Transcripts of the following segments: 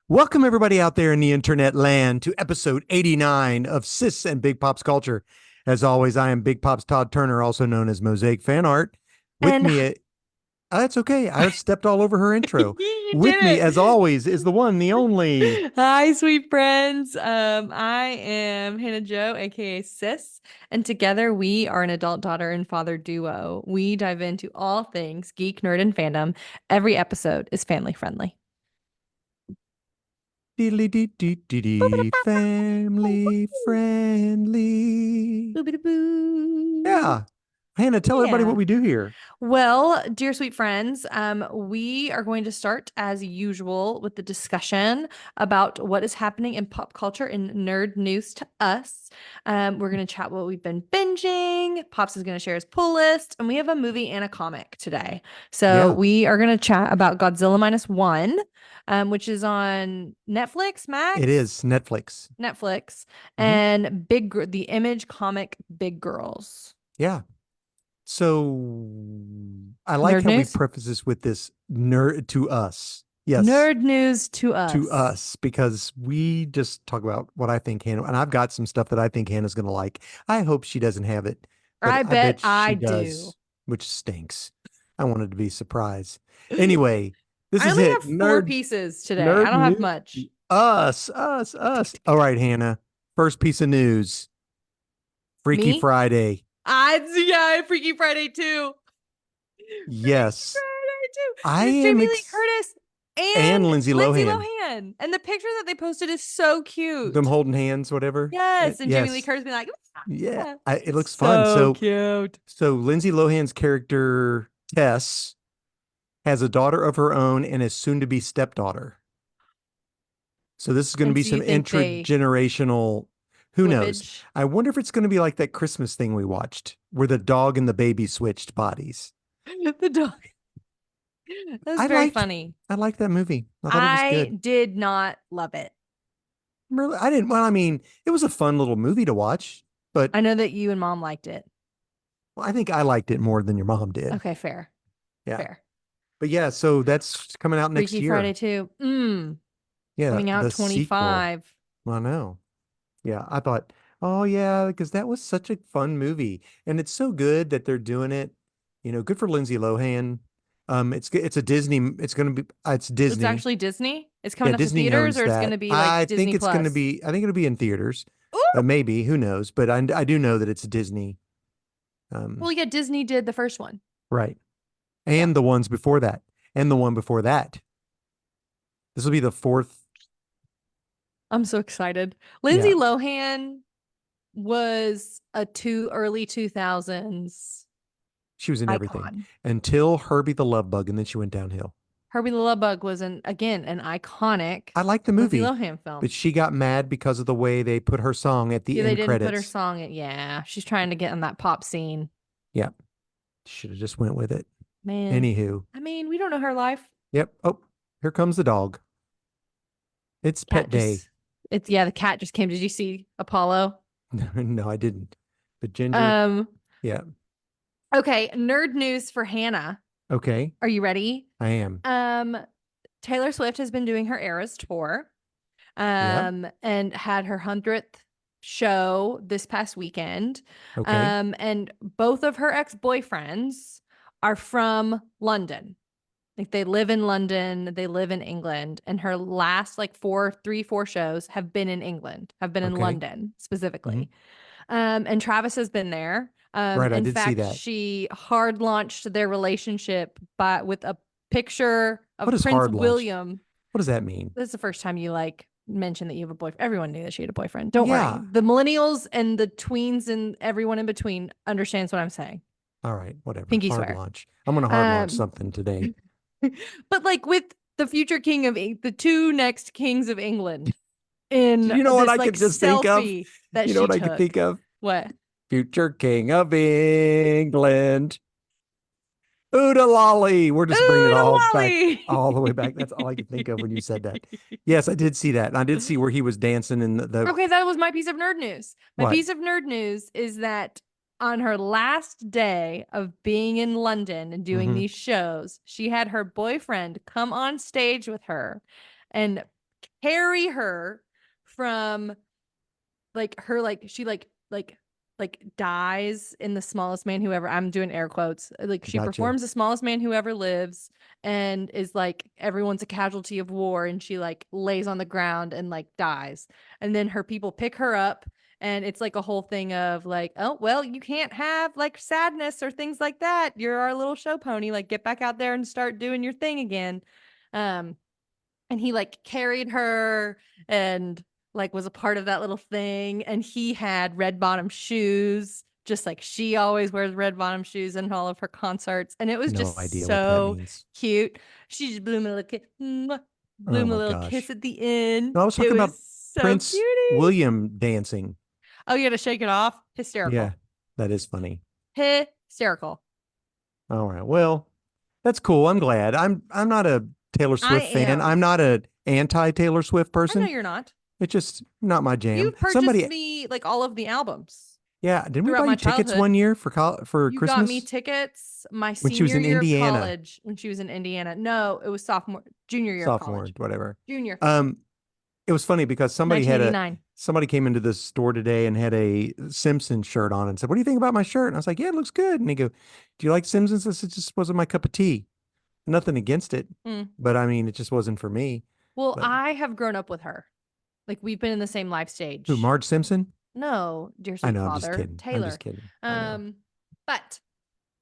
Welcome, everybody out there in the internet land, to episode 89 of Sis and Big Pop's Culture. As always, I am Big Pop's Todd Turner, also known as Mosaic Fan Art. With And me, that's okay. I stepped all over her intro. you With me, did as always, is the one, the only. it. Hi, sweet friends. I am Hannah Joe, aka Sis, and together we are an adult daughter and father duo. We dive into all things geek, nerd, and fandom. Every episode is family friendly. Diddly dee dee dee dee, family friendly. Boop-a-da-boo. Yeah. Hannah, tell everybody what Yeah. we do here. Well, dear sweet friends, we are going to start as usual with the discussion about what is happening in pop culture and nerd news to us. We're going to chat what we've been binging. Pops is going to share his pull list, and we have a movie and a comic today. So Yeah, we are going to chat about Godzilla minus one, which is on Netflix, it Max, is Netflix. Netflix, Hmm. and the Image comic Big Girls. Yeah. So I like Nerd how we news? preface this with this nerd to us. Yes, Nerd news to to us. us, because we just talk about what I think Hannah, and I've got some stuff that I think Hannah's going to like. I hope she doesn't have it, but I I bet bet I she do. does, which stinks. I wanted to be surprised. Anyway, this I is only it. have four Nerd, pieces today. I nerd don't have news. much. Us. All right, Hannah. First piece of news. Freaky Me? Friday. Yeah, Freaky Friday too. Freaky Yes, Friday too. I There's am Jamie Lee Curtis and and Lindsay Lindsay Lohan. Lohan. And the picture that they posted is so Them cute. holding hands, whatever. Yes, and Jamie Lee Yes. Curtis being like, Yeah. "Ah." It It's looks fun. so So, cute. Lindsay Lohan's character, Tess, has a daughter of her own and a soon to be stepdaughter. So, this is going to And be so you some think they intergenerational, who knows? flippage I wonder if it's going to be like that Christmas thing we watched where the dog and the baby switched bodies. the dog. That's I very liked funny. I liked that movie. I thought it was I good. did not love it. Really, I didn't, well, I mean, it was a fun little movie to watch, but I know that you and mom liked it. well, I think I liked it more than your mom did. Okay, fair. Yeah. Fair. But yeah, so that's coming out next Freaky Friday year. 2. Yeah, Coming out the sequel. 25. I know. Yeah, I thought, oh yeah, because that was such a fun movie, and it's so good that they're doing it. Good for Lindsay Lohan. It's a Disney. It's It's Disney. actually Disney. It's Yeah, coming out to Disney theaters owns or it's going that. to be like I think Disney it's going to Plus. be. I think it'll be in theaters. Ooh. Maybe, who knows? But I do know that it's Disney. Um, Well, yeah, Disney did the first one. right, Yeah. and the ones before that, and the one before that. This will be the fourth. I'm so excited. Lindsay Yeah, Lohan was a early 2000s she was in everything icon. until Herbie the Love Bug, and then she went downhill. Herbie the Love Bug was an iconic I like the Lindsay movie, Lohan but film. she got mad because of the way they put her song at the Yeah, they end didn't put her credits. song in. Yeah, she's trying to get in that pop scene. Yeah, should have just went with it. Man, Anywho, I mean, we don't know her life. yep. Oh, here comes the dog. It's Cat pet day. just it's yeah, the cat just came. Did you see Apollo? No, I didn't. But Ginger, Um, yeah. okay, nerd news for Hannah. Okay, Are you ready? I am. Um, Taylor Swift has been doing her Eras tour, Yep. and had her 100th show this past weekend. Okay. And both of her ex-boyfriends are from London. Like they live in London, they live in England, and her last like four shows have been in England, have been in Okay. London Hmm. specifically. And Travis has been there. Right. I In did see fact, that. she hard launched their relationship with a picture What of is Prince hard launched? William. What does that mean? This is the first time you like mentioned that you have a boyfriend. Everyone knew that she had a boyfriend. Well, Don't worry. yeah. The millennials and the tweens and everyone in between understands what I'm saying. All right. Whatever. Pinky Hard swear. launch. I'm gonna hard launch Um, something today. but like with the future the two next kings of England Do in you know what this I like could just think of? selfie that You know she what I could think took. of? What? Future King of England. Ooda lolly. We're just bringing it Ooh, the all back, lolly. all the way back. That's all I could think of when you said that. Yes, I did see that. And I did see where he was dancing in the Okay, that was my piece of nerd news. My what? piece of nerd news is that on her last day of being in London and doing Hmm. these shows, she had her boyfriend come on stage with her and carry her from she dies in the smallest man who ever, I'm doing air quotes, like she Gotcha. performs the smallest man who ever lives and is like everyone's a casualty of war, and she like lays on the ground and like dies, and then her people pick her up, and it's like a whole thing of like, oh well, you can't have like sadness or things like that, you're our little show pony, like get back out there and start doing your thing again. um and he like carried her and like was a part of that little thing, and he had red bottom shoes just like she always wears red bottom shoes in all of her concerts, and it was No just idea what that so means. cute. She just blew me a little kiss, blew Oh me a my little kiss gosh. at the end. No, I was It talking was about so Prince cutie. William dancing. Oh, you gotta shake it off. Yeah, Hysterical. that is funny. Hysterical. All right. Well, that's cool. I'm glad. I'm not a Taylor I Swift fan. am. I'm not a anti Taylor Swift I know person. you're not. It's just not my jam. You've purchased Somebody, me like all of the albums yeah, didn't we throughout buy you my tickets childhood. one year for You got me Christmas tickets my when she was senior in year of Indiana, college when she was in Indiana. No, it was junior year of sophomore, college. whatever. Junior, Um, it was funny because 1989. somebody came into the store today and had a Simpsons shirt on and said, "What do you think about my shirt?" And I was like, "Yeah, it looks good." And he go, "Do you like Simpsons?" I said, "It just wasn't my cup of tea. Nothing against it, Mm. but I mean, it just wasn't for me." Well, But I have grown up with her. Like we've been in the same life who, stage. Marge Simpson? No, dear I sweet know, I'm just father, kidding. I'm just Taylor. kidding. I know. Um, but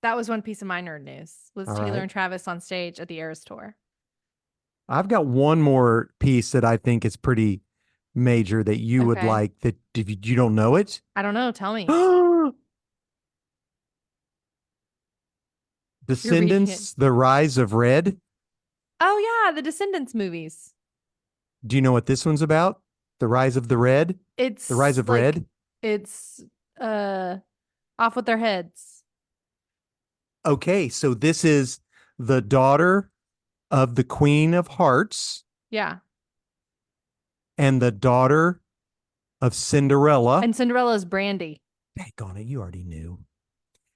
that was one piece of my nerd news was All Taylor right. and Travis on stage at the Eras tour. I've got one more piece that I think is pretty major that you would Okay. like that if you don't know it. I don't know. Tell me. You're reading it. Descendants, The Rise of Red. Oh yeah, the Descendants movies. Do you know what this one's about? The Rise of the Red? The Rise It's of like Red? it's uh off with their heads. Okay, so this is the daughter of the Queen of Hearts Yeah. and the daughter of Cinderella. And Cinderella's Brandy. Daggone it, you already knew.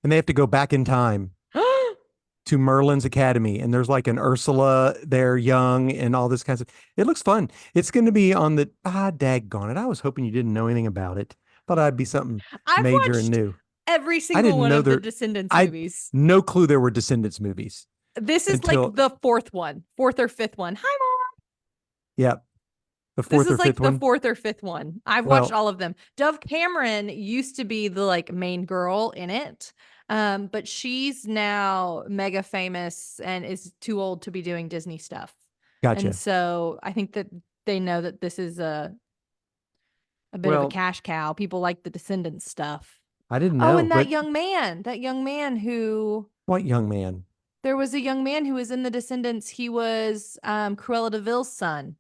And they have to go back in time to Merlin's Academy, and there's like an Ursula there, young, and all this kinds of. It looks fun. It's going to be on the daggone it. I was hoping you didn't know anything about it. Thought I'd be something I've major and watched new. every I single didn't one know of the there. Descendants I movies. no clue there were Descendants movies This is like until the fourth one, fourth or fifth one. Hi, Mom. yeah, the This fourth or is fifth like the one. fourth or fifth one. I've watched Well, all of them. Dove Cameron used to be the like main girl in it. But she's now mega famous and is too old to be doing Disney stuff. And gotcha. so I think that they know that this is a bit of a Well, cash cow. People like the Descendants stuff. I didn't Oh, know, and but that young man who what young man? there was a young man who was in the Descendants. He was Cruella de Vil's son.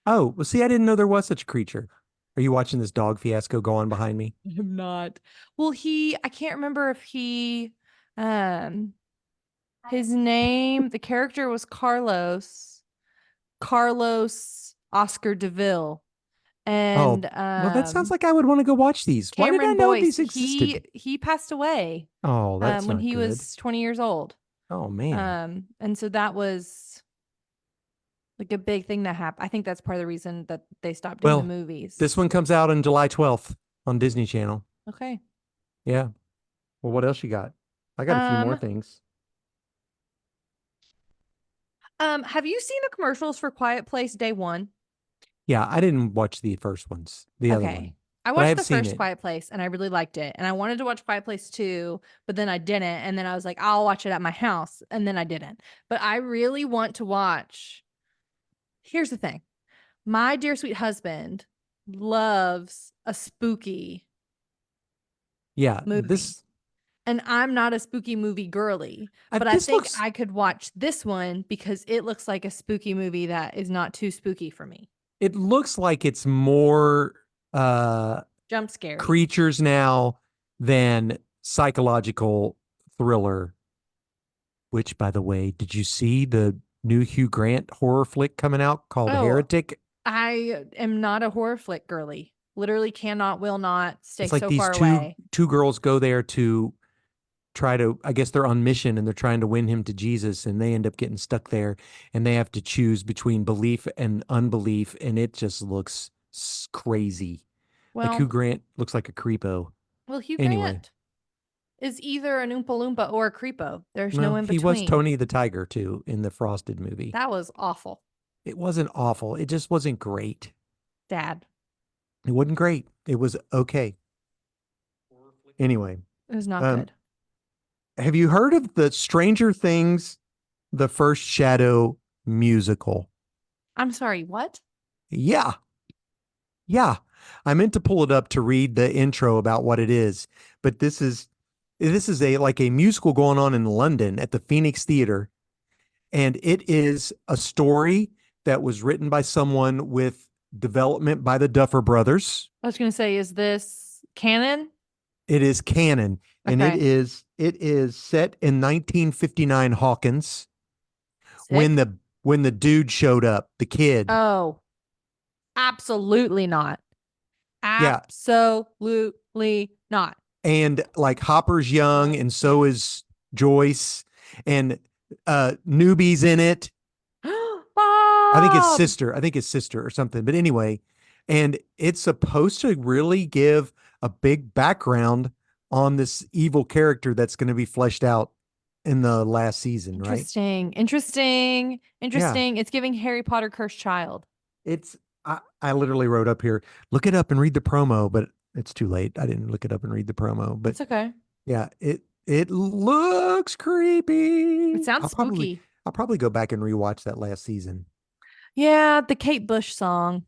Oh, well, see, I didn't know there was such a creature. Are you watching this dog fiasco go on behind me? I'm not. Well, I can't remember if um, his name, the character was Carlos Oscar DeVille. Oh, And well, that sounds like I would want to go watch these. Why did I Cameron know Boyce, these existed? he passed away Oh, that's when not he good. was 20 years old. Oh man. And so that was like a big thing that happened. I think that's part of the reason that they stopped doing the Well, movies. this one comes out on July 12th on Disney Channel. Okay. Yeah. Well, what else you got? I got a few more Um, things. have you seen the commercials for Quiet Place Day One? Yeah, I didn't watch the first ones, the other one, Okay. I but I watched have the seen first it. Quiet Place and I really liked it. And I wanted to watch Quiet Place 2, but then I didn't. And then I was like, I'll watch it at my house. And then I didn't. But I really want to watch. Here's the thing. My dear sweet husband loves a spooky Yeah, movie. And I'm not a spooky movie girly, but I this think looks I could watch this one because it looks like a spooky movie that is not too spooky for me. it looks like it's more Jump scary. creatures now than psychological thriller. Which, by the way, did you see the new Hugh Grant horror flick coming out called Oh, Heretic? I am not a horror flick girly. Literally cannot, will not stay It's like so these far away. two girls go there to try to, I guess they're on mission and they're trying to win him to Jesus and they end up getting stuck there and they have to choose between belief and unbelief. And it just looks crazy. Like Hugh Well, Grant looks like a creepo. Hugh Anyway, Grant is either an Oompa Loompa or a creepo. There's no well, in he was between. Tony the Tiger too in the Frosted movie. That was awful. It wasn't awful. It just wasn't great. Dad. It wasn't great. It was okay. Anyway, It was not um, good. have you heard of the Stranger Things, the first Shadow musical? I'm sorry, what? Yeah, yeah. I meant to pull it up to read the intro about what it is, but this is a like a musical going on in London at the Phoenix Theater, and it is a story that was written by someone with development by the Duffer Brothers. I was going to say, is this canon? It is canon, and Okay. it is set in 1959 Hawkins when Sick. the dude showed up, the kid. Oh, absolutely not. Yeah, Absolutely not. and like Hopper's young, and so is Joyce, and Newbie's in it. I think his Bob. sister. I think his sister or something. But anyway, and it's supposed to really give a big background on this evil character that's going to be fleshed out in the last season, right? Interesting. Interesting. Yeah. Interesting. It's giving Harry Potter Cursed Child. It's I literally wrote up here, look it up and read the promo, but it's too late. I didn't look it up and read the promo. But It's okay. yeah, it looks It creepy. sounds I'll spooky. probably go back and rewatch that last season. Yeah, the Kate Bush song.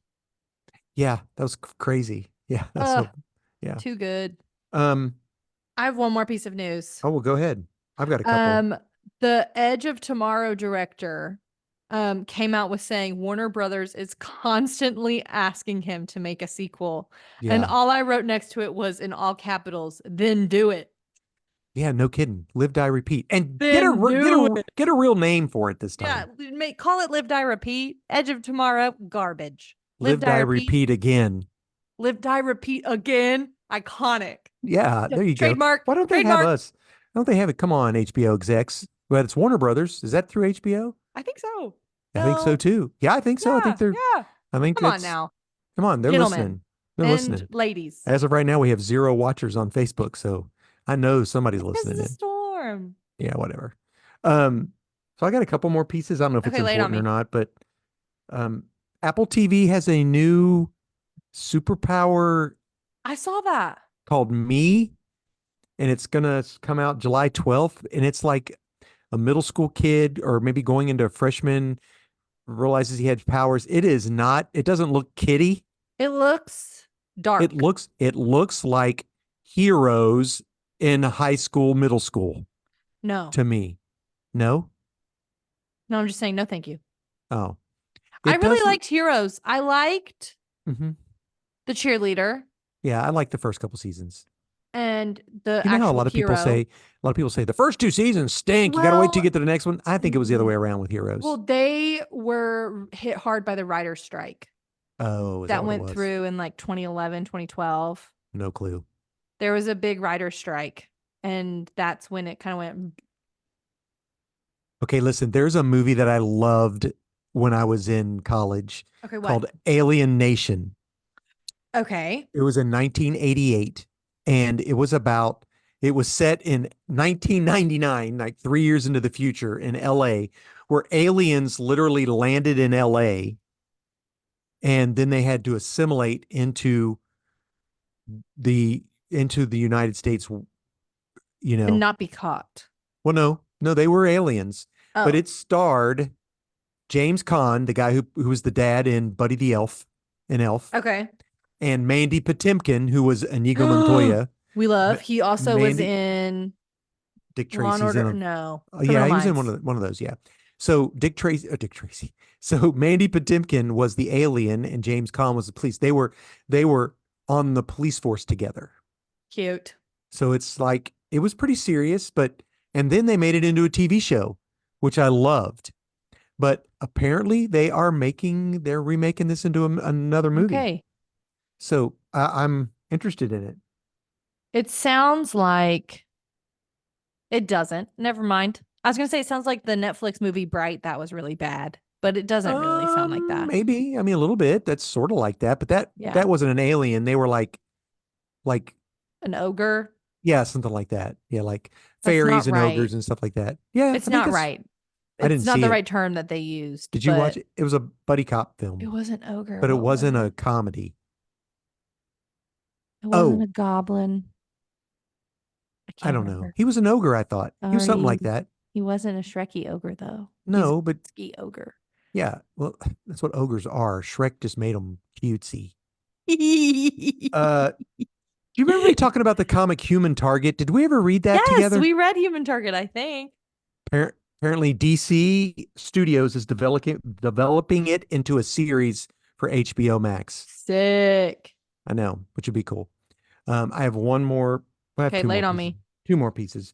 Yeah, that was crazy. Yeah, that's Ugh, so yeah. too good. Um, I have one more piece of news. oh well, go ahead. I've got a couple. Um, the Edge of Tomorrow director came out with saying Warner Brothers is constantly asking him to make a sequel. And Yeah. all I wrote next to it was in all capitals, then do it. Yeah, no kidding. Live, die, repeat. And Then do it. get a real name for it this Yeah, time. call it Live Die Repeat. Edge of Tomorrow, garbage. Live Live, Die die, Repeat. repeat again. Live Die Repeat again. Iconic. Yeah, there you go. Trademark. Why don't they have Trademark. us? Why don't they have it? Come on, HBO execs. Well, it's Warner Brothers. Is that through HBO? I think so. I think so No. too. Yeah, I think so. Yeah. Yeah. I think Come on that's, now, come on, they're gentlemen listening. They're and listening. ladies. As of right now, we have 0 watchers on Facebook. So I know somebody's This is listening a in. storm. Yeah, whatever. Um, so I got a couple more pieces. I don't know if it's Okay, lay it on important or me. not, but um, Apple TV has a new superpower I saw that. called Me, and it's gonna come out July 12th. And it's like a middle school kid, or maybe going into a freshman, realizes he had powers. It is not. It doesn't look kiddie. It looks It dark. looks. It looks like Heroes in high school, middle school No. to me. No. No, I'm just saying no, thank you. Oh, I it really does. liked Heroes. I liked Mhm. the cheerleader Yeah, I like the first couple seasons. and the You know how a actual lot of people hero. say, a lot of people say the first 2 seasons stink. You got to wait till you Well, get to the next one. I think it was the other way around with Heroes. well, they were hit hard by the writer's strike Oh, is that that what it went was? through in like 2011, 2012. No clue. There was a big writer's strike, and that's when it kind of went. Okay, listen, there's a movie that I loved when I was in college Okay, what? called Alien Nation. Okay. It was in 1988, and it was set in 1999, like 3 years into the future in LA, where aliens literally landed in LA, and then they had to assimilate the into the United States, you And know. not be caught. Well, no, they were aliens, but Oh, it starred James Caan, the guy who was the dad in Buddy the Elf, in Elf, okay. and Mandy Patinkin, who was Inigo Montoya. We love. He also was Mandy in Dick Law and Tracy's in Order. a, No, yeah, Criminal he was in Minds. one of those, yeah. So Dick Tracy. So Mandy Patinkin was the alien, and James Caan was the police. They were on the police force together. Cute. So it's like it was pretty serious, but and then they made it into a TV show, which I loved. But apparently they're remaking this into another movie. Okay. So I'm interested in it. It sounds like It doesn't. Never mind. I was gonna say it sounds like the Netflix movie Bright. That was really bad, but it doesn't really sound like that. Maybe. I mean, a little bit. That's sort of like that, but Yeah. that wasn't an alien. They were like An ogre. yeah, something like that. Yeah, like That's fairies not and right. ogres and stuff like that. Yeah, It's I think not that's. right. I It's didn't not see the it. right term that they used, Did you watch but it? It was a buddy cop it film, wasn't ogre. but it What was wasn't a it? comedy. It wasn't Oh, a goblin. I I can't don't know. remember. He was an ogre, I thought. He was something Sorry. like that. He wasn't a Shreky ogre though. He's a No, but ski ogre. yeah, well, that's what ogres are. Shrek just made them cutesy. Do you remember me talking about the comic Human Target? Did we ever read that Yes, together? we read Human Target, I think. Apparently, DC Studios is developing it into a series for HBO Max. Sick. I know, which would be cool. I have one more. I have Okay, two lay more it on pieces. me. Two more pieces.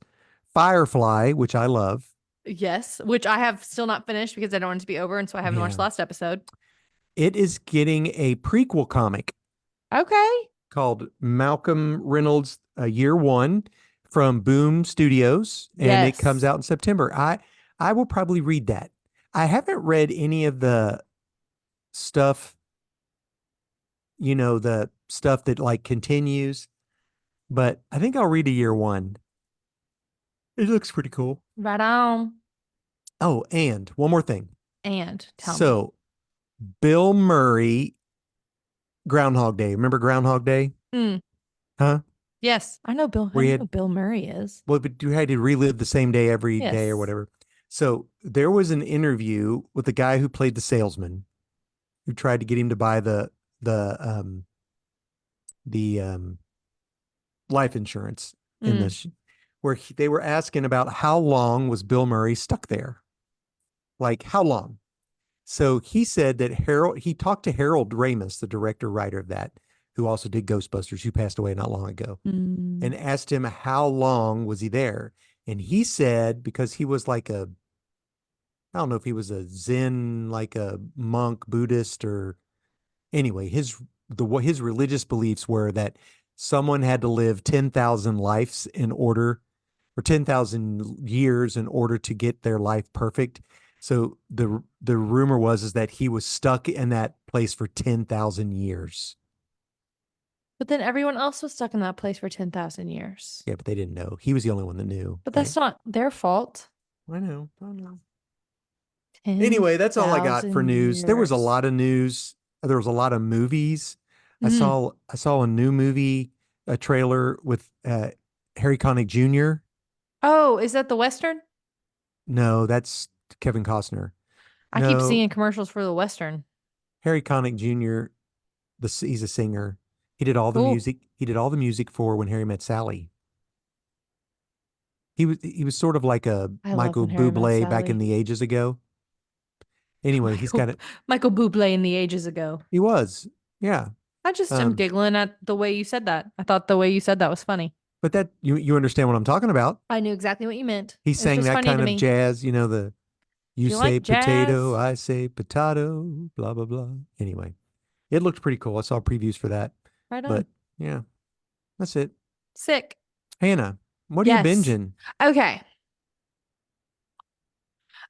Firefly, which I love. Yes, which I have still not finished because I don't want it to be over, and so I haven't watched Yeah, the last episode. it is getting a prequel comic Okay. called Malcolm Reynolds Year One from Boom Studios, and it comes Yes. out in September. I will probably read that. I haven't read any of the stuff, the stuff that like continues, but I think I'll read a Year One. It looks pretty cool. Right on. Oh, and one more thing. And tell me. So Bill Murray, Groundhog Day. Remember Groundhog Day? Mm, Huh? yes, I know Bill. I Where he know had who Bill Murray is. well, but you had to relive the same day every day or Yes. whatever. So there was an interview with the guy who played the salesman who tried to get him to buy the the life insurance in Mm, this, where they were asking about how long was Bill Murray stuck there, like how long. So he said that he talked to Harold Ramis, the director writer of that, who also did Ghostbusters, who passed away not long ago, mm. and asked him how long was he there. And he said because he was like I don't know if he was a Zen, like a monk, Buddhist, or anyway, his religious beliefs were that someone had to live 10,000 lives in order, or 10,000 years in order to get their life perfect. So the rumor was is that he was stuck in that place for 10,000 years. But then everyone else was stuck in that place for 10,000 years. Yeah, but they didn't know. He was the only one that knew, But right? that's not their fault. I know. I know. Anyway, that's all I got for 10,000 news. There was a years. lot of news. There was a lot of movies. I Mm. saw I saw a new movie, a trailer with Harry Connick Jr. Oh, is that the Western? No, that's Kevin Costner. I keep No, seeing commercials for the Western. Harry Connick Jr. He's a singer. He did all the Cool. music. He did all the music for When Harry Met Sally. He was sort of like a I love Michael when Harry met Bublé back in Sally. the ages ago. Anyway, he's Michael got it. Michael Bublé in the ages ago. He was, yeah. I just am Um, giggling at the way you said that. I thought the way you said that was funny. but that you understand what I'm talking about. I knew exactly what you meant. He It was sang just that funny kind to of me. jazz, the you Do you say like potato, jazz? I say potato, blah blah blah. Anyway, it looked pretty cool. I saw previews for that. Right on. But yeah, that's it. Sick. Hannah, what are you Yes. binging? Okay.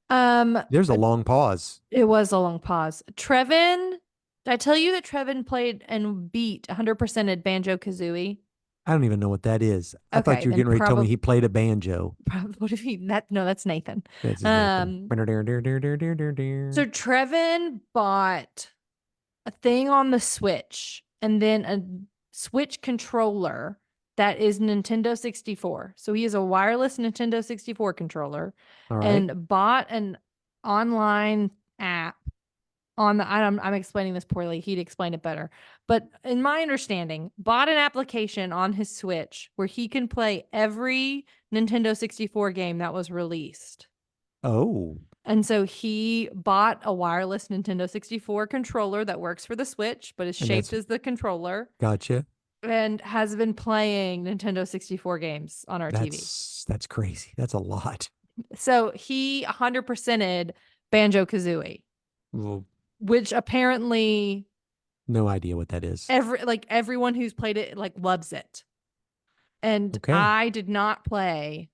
Um, There's a long pause. it was a long pause. Trevin, did I tell you that Trevin played and beat 100% at Banjo Kazooie? I don't even know what that is. I thought Okay, you were then getting ready to tell me probably he played a banjo. what if he that no, that's Nathan. That's his Nathan. Um, so Trevin bought a thing on the Switch and then a Switch controller that is Nintendo 64. So he has a wireless Nintendo 64 controller All right. and bought an online app on the I'm explaining this poorly. He'd explain it better. But in my understanding, bought an application on his Switch where he can play every Nintendo 64 game that was released. Oh, And so he bought a wireless Nintendo 64 controller that works for the Switch, but is and shaped as the controller gotcha. and has been playing Nintendo 64 games on our TV. That's crazy. That's a lot. So he 100%ed Banjo Kazooie, Well, which apparently no idea what that is. everyone who's played it like loves it. And Okay. I did not play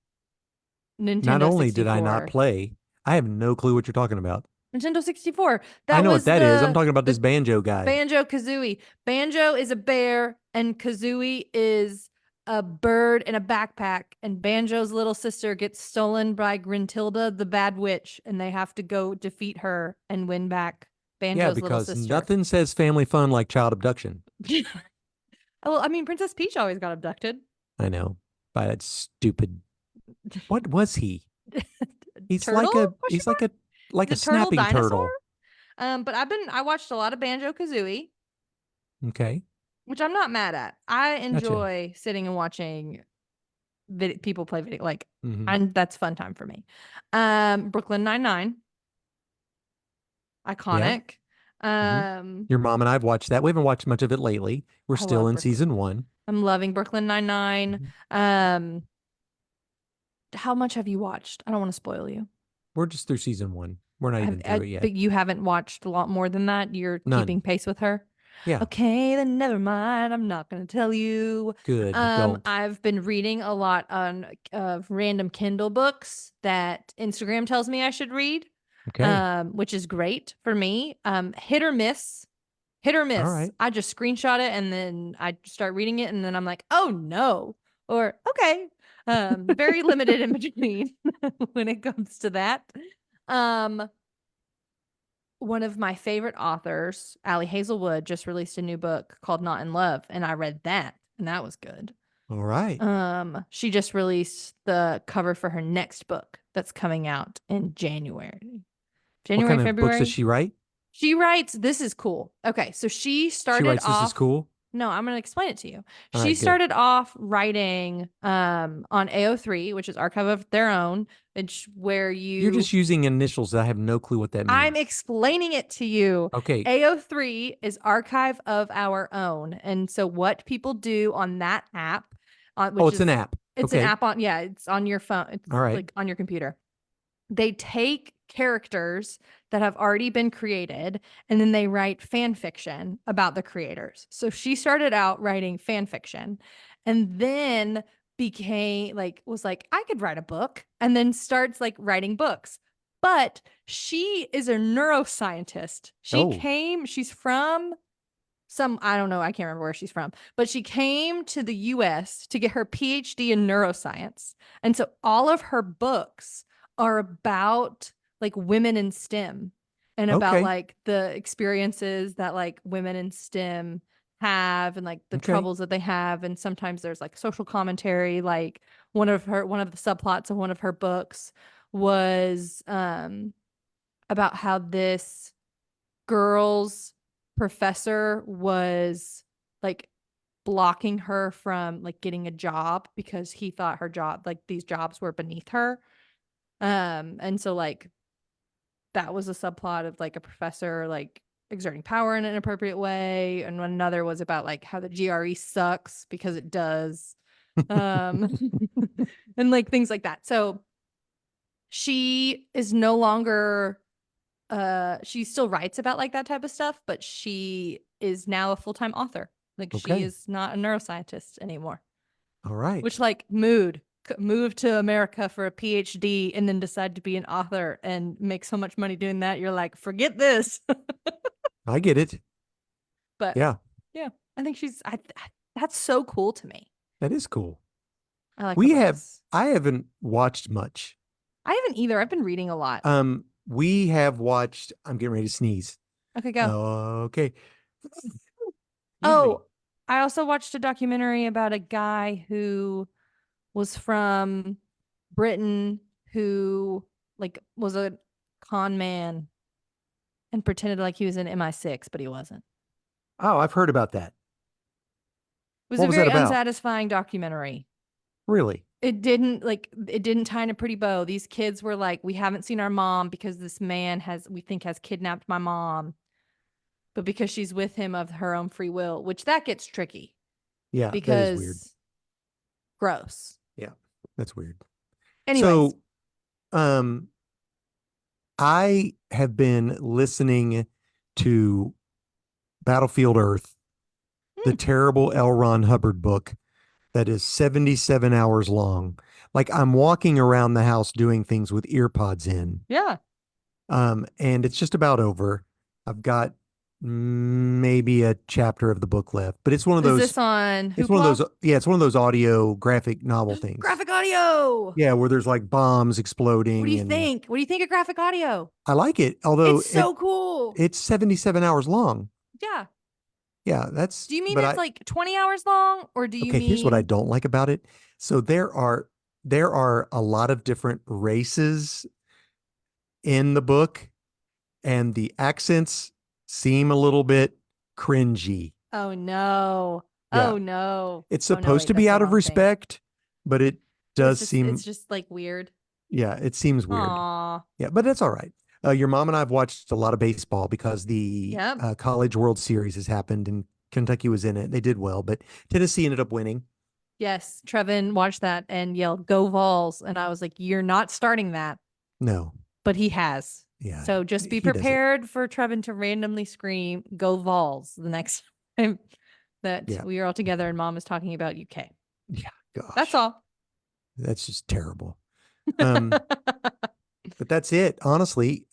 Not Nintendo only did I not 64. play, I have no clue what you're talking about. Nintendo 64. I That know what was that is. I'm talking about this the banjo guy. Banjo Kazooie. Banjo is a bear, and Kazooie is a bird in a backpack. And Banjo's little sister gets stolen by Grintilda, the bad witch, and they have to go defeat her and win back Yeah, Banjo's little because sister. nothing says family fun like child abduction. Well, I mean, Princess Peach always got abducted. I know. By that stupid. What was he? He's Turtle? like a Question he's like a mark? like Is a it turtle snapping dinosaur? turtle. But I watched a lot of Banjo Kazooie, Okay. which I'm not mad at. I Gotcha. enjoy sitting and watching people play video, like, Hmm. and that's fun time for me. Brooklyn Nine-Nine, Yeah. iconic. Hmm. um Your mom and I've watched that. We haven't watched much of it lately. We're I still love in Brooklyn. season one. I'm loving Brooklyn Nine-Nine. Mhm. um how much have you watched? I don't want to spoil you. We're just through season one. We're not even through it yet. But you haven't watched a lot more than that. You're None. keeping pace with her. Yeah. Okay, then never mind. I'm not going to tell you. Good. Don't. I've been reading a lot on random Kindle books that Instagram tells me I should read, Okay. which is great for me. Hit or miss. Hit or All miss. right. I just screenshot it and then I start reading it and then I'm like, oh no. Or okay. Very limited in between when it comes to that. Um, one of my favorite authors, Allie Hazelwood, just released a new book called Not in Love, and I read that, and that was good. All right. She just released the cover for her next book that's coming out in January. What January, kind of books does February. she write? She writes, this is cool. Okay, so she She started writes This Is off. Cool. No, I'm going to explain it to you. All She right, good. started off writing on AO3, which is Archive of Their Own, which where You're you just using initials. I have no clue what that I'm means. explaining it to you. Okay. AO3 is Archive of Our Own. And so what people do on that app, Oh, which it's an is app. it's an Okay. app on, yeah, it's on your phone. It's All right. like on your computer. They take characters that have already been created and then they write fan fiction about the creators. So she started out writing fan fiction and then became like was like I could write a book and then starts like writing books. But she is a neuroscientist. Oh, She's from some, I don't know, I can't remember where she's from, but she came to the US to get her PhD in neuroscience. And so all of her books are about like women in STEM and about okay. like the experiences that like women in STEM have and like the Okay. troubles that they have. And sometimes there's like social commentary. Like one of the subplots of one of her books was about how this girl's professor was like blocking her from like getting a job because he thought her job, like these jobs were beneath her. And so like that was a subplot of like a professor like exerting power in an inappropriate way, and another was about like how the GRE sucks because it does. um and like things like that. So she is no longer she still writes about like that type of stuff, but she is now a full-time author. Like she Okay. is not a neuroscientist anymore. All right. Which like moved to America for a PhD and then decide to be an author and make so much money doing that. You're like, forget this. I get it. But Yeah, yeah, I think that's so cool to me. that is cool. I like her We have books. I haven't watched much. I haven't either. I've been reading a lot. We have watched, I'm getting ready to sneeze. Okay, go. Okay. Excuse me. Oh, I also watched a documentary about a guy who was from Britain who like was a con man and pretended like he was in MI6, but he wasn't. Oh, I've heard about that. It was What a was that very about? unsatisfying documentary. Really? It didn't tie in a pretty bow. These kids were like, we haven't seen our mom because this man has kidnapped my mom, but because she's with him of her own free will, which that gets tricky Yeah, that is weird. because gross. Yeah, that's weird. Anyways. So, um, I have been listening to Battlefield Earth, the Hmm. terrible L. Ron Hubbard book that is 77 hours long. Like I'm walking around the house doing things with ear pods in. Yeah. And it's just about over. I've got maybe a chapter of the book left, but Is this on it's one of Hoopla? those, yeah, it's one of those audio graphic novel things. Graphic audio. Yeah, where there's like bombs What do exploding you and think? What do you think of graphic audio? I like it, although It's so cool. it's 77 hours long. Yeah. Yeah, Do you mean but it's like 20 hours long or do you okay, here's what I mean don't like about it. So there are a lot of different races in the book and the accents seem a little bit cringy. oh no. Yeah. Oh no. It's Oh no, supposed wait, to that's be the out of wrong thing. respect, but it But does it's seem, just like weird. yeah, it seems weird. Aw. Yeah, but that's all right. Your mom and I have watched a lot of baseball because the Yep. College World Series has happened and Kentucky was in it. They did well, but Tennessee ended up winning. Yes. Trevin watched that and yelled, "Go Vols." And I was like, "You're not starting that." No, But he has. yeah, So just be he does it. prepared for Trevin to randomly scream, "Go Vols" the next time that Yeah, we are all together and mom is talking about UK. yeah, That's gosh, all. that's just terrible. Um, but that's it, honestly,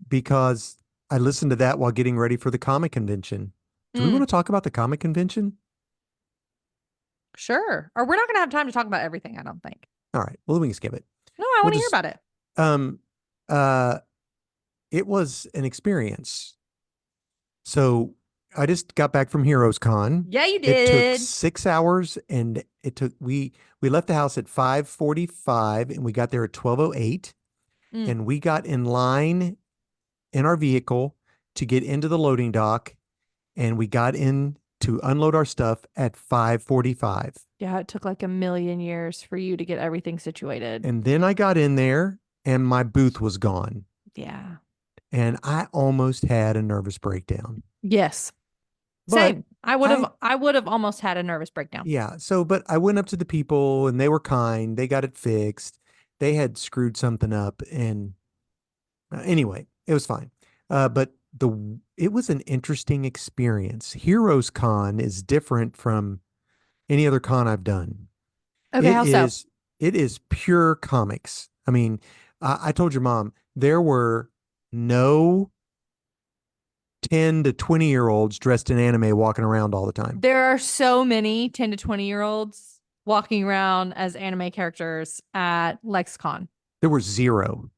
because I listened to that while getting ready for the comic convention. Do we want Mm, to talk about the comic convention? sure. Or we're not going to have time to talk about everything, I don't think. All right, well, we can skip it. No, I We'll want to hear just, about it. um, uh, it was an experience. So I just got back from Heroes Con. Yeah, you It took did. 6 hours and we left the house at 5:45 and we got there at 12:08 Mm. and we got in line in our vehicle to get into the loading dock and we got in to unload our stuff at 5:45. Yeah, it took like a million years for you to get everything situated. And then I got in there and my booth was gone Yeah. and I almost had a nervous breakdown. Yes. But Same. I I would have almost had a nervous breakdown. Yeah. So, but I went up to the people and they were kind. They got it fixed. They had screwed something up. And anyway, it was fine. But it was an interesting experience. Heroes Con is different from any other con I've done. Okay, It how so? is, it is pure comics. I mean, I told your mom there were no 10 to 20-year-olds dressed in anime walking around all the time. There are so many 10 to 20-year-olds walking around as anime characters at LexCon. There were zero.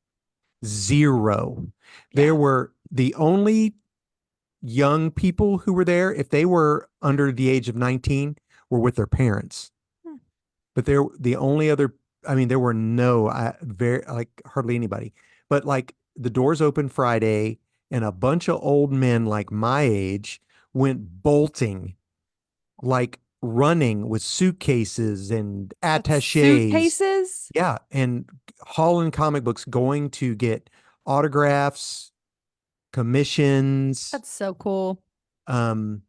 Zero. There Yeah. were the only young people who were there, if they were under the age of 19, were with their parents. Hmm. But they're the only other, I mean, there were no, very, like hardly anybody. But like the doors opened Friday and a bunch of old men like my age went bolting, like running with suitcases and With attaches. suitcases? Yeah. And hauling comic books, going to get autographs, commissions, That's so cool. um,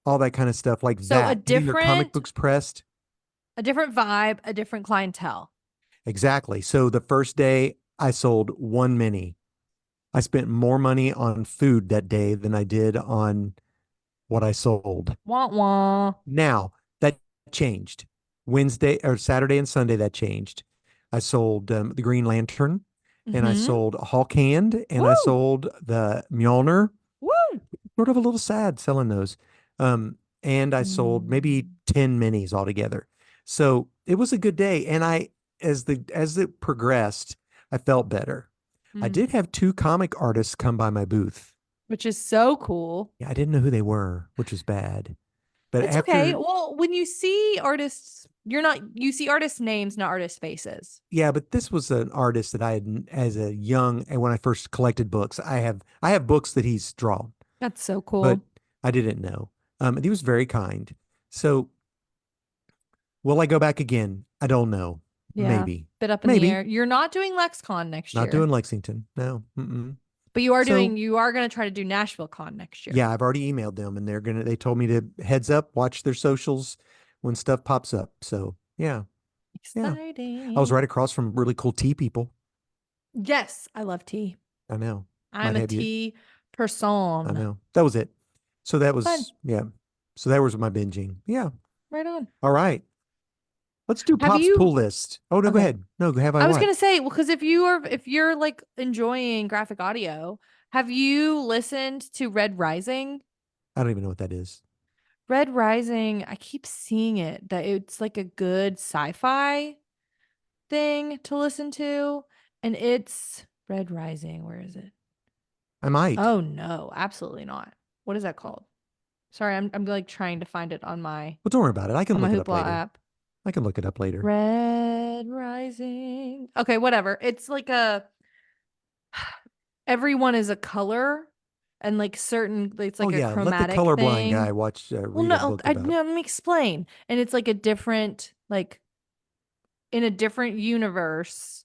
all that kind of stuff like So that. Getting their comic books pressed. a different vibe, a different clientele. Exactly. So the first day I sold one mini. I spent more money on food that day than I did on what I sold. Wah wah. Now that changed. Wednesday or Saturday and Sunday that changed. I sold the Green Lantern and I Mm-hmm. sold Hulk Hand and I Woo! sold the Mjolnir. Woo! Sort of a little sad selling those. And I sold maybe Mm. 10 minis altogether. So it was a good day. And as it progressed, I felt better. I Mm. did have two comic artists come by my booth. Which is so cool. Yeah, I didn't know who they were, which was bad. But It's okay. after, Well, when you see artists, you see artists' names, not artists' faces. yeah, but this was an artist that I had as a young, and when I first collected books, I have books that he's drawn, That's so but cool. I didn't know. And he was very kind. So will I go back again? I don't know. Yeah. Maybe. Bit up in the Maybe. air. You're not doing LexCon next Not year, doing Lexington. No. Mm-mm. but So, you are going to try to do Nashville Con next year. yeah, I've already emailed them and they told me to heads up, watch their socials when stuff pops up. So, yeah. Yeah. I was Exciting. right across from really cool tea people. Yes, I love tea. I know. I'm Might a have you. tea I person. know. That was it. So that Fun. was, yeah. So that was my binging. Yeah. Right on. All right. Let's do Have Pop's you? pull list. Oh, no, go Okay. ahead. No, have I I was what? gonna say, well, because if you're like enjoying graphic audio, have you listened to Red Rising? I don't even know what that is. Red Rising, I keep seeing it that it's like a good sci-fi thing to listen to, and it's Red Rising. Where is it? I might. Oh no, absolutely not. What is that called? Sorry, I'm like trying to find it Well, don't worry about it. I can on my look it up Hoopla later. app. I can look it up later. Red Rising. Okay, whatever. It's like a everyone is a color and like certain it's Oh, like a yeah. Let the chromatic colorblind guy thing. watch, Well, read a no, book about. no, let me explain. And it's like a different like in a different universe,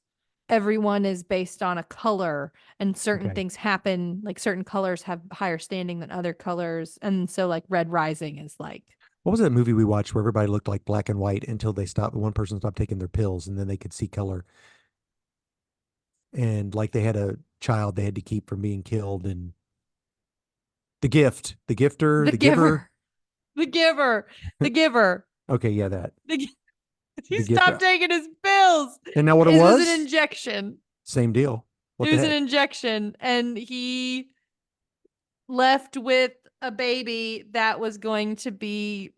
everyone is based on a color and certain Okay. things happen, like certain colors have higher standing than other colors. And so like Red Rising is like What was that movie we watched where everybody looked like black and white until one person stopped taking their pills and then they could see color? And like they had a child they had to keep from being killed. And The Gift, The Gifter, the The Giver. giver, the giver, the giver. Okay. Yeah. That. The, he The Gift. stopped taking his pills. And now what it It was an was? injection. Same deal. What It the was an heck? injection, and he left with a baby that was going to be.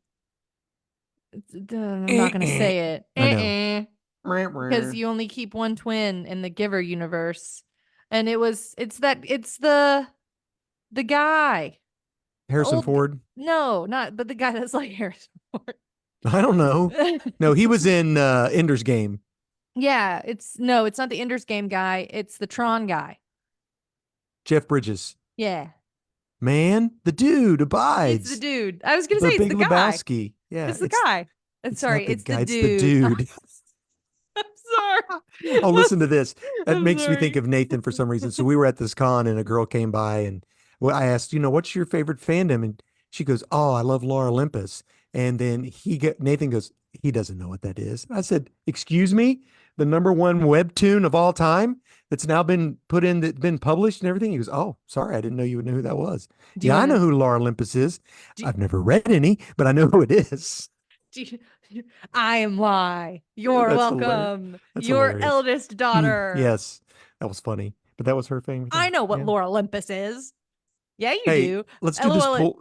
I'm not going to say it. I know. Because you only keep one twin in the Giver universe, and it's the guy, the Harrison old Ford. no, not but the guy that's like Harrison Ford. I don't know. No, he was in Ender's Game. Yeah, it's no, it's not the Ender's Game guy. It's the Tron guy. Jeff Bridges. Yeah, Man, the dude it's the abides. dude. I was gonna say The it's Big the guy. Lebowski. Yeah, It's the guy. it's not Sorry, the it's the guy, it's the dude. dude. I'm sorry. Oh, listen to this. That I'm makes me think sorry. of Nathan for some reason. So we were at this con and a girl came by and well, I asked, what's your favorite fandom? And she goes, "Oh, I love Laura Olympus." And then Nathan goes, "He doesn't know what that is." I said, "Excuse me, the number one webtoon of all time that's now been put in, that's been published and everything." He goes, "Oh, sorry, I didn't know you would know who that was." Do you Yeah, want I know to? who Laura Olympus is. Do, I've never read any, but I know who it is. I am why. You're That's hilarious. welcome. That's Your hilarious. eldest daughter. Yes, that was funny. But that was her favorite I thing. know what Yeah. Laura Olympus is. Yeah, you Hey, do. let's do this LOL. pull.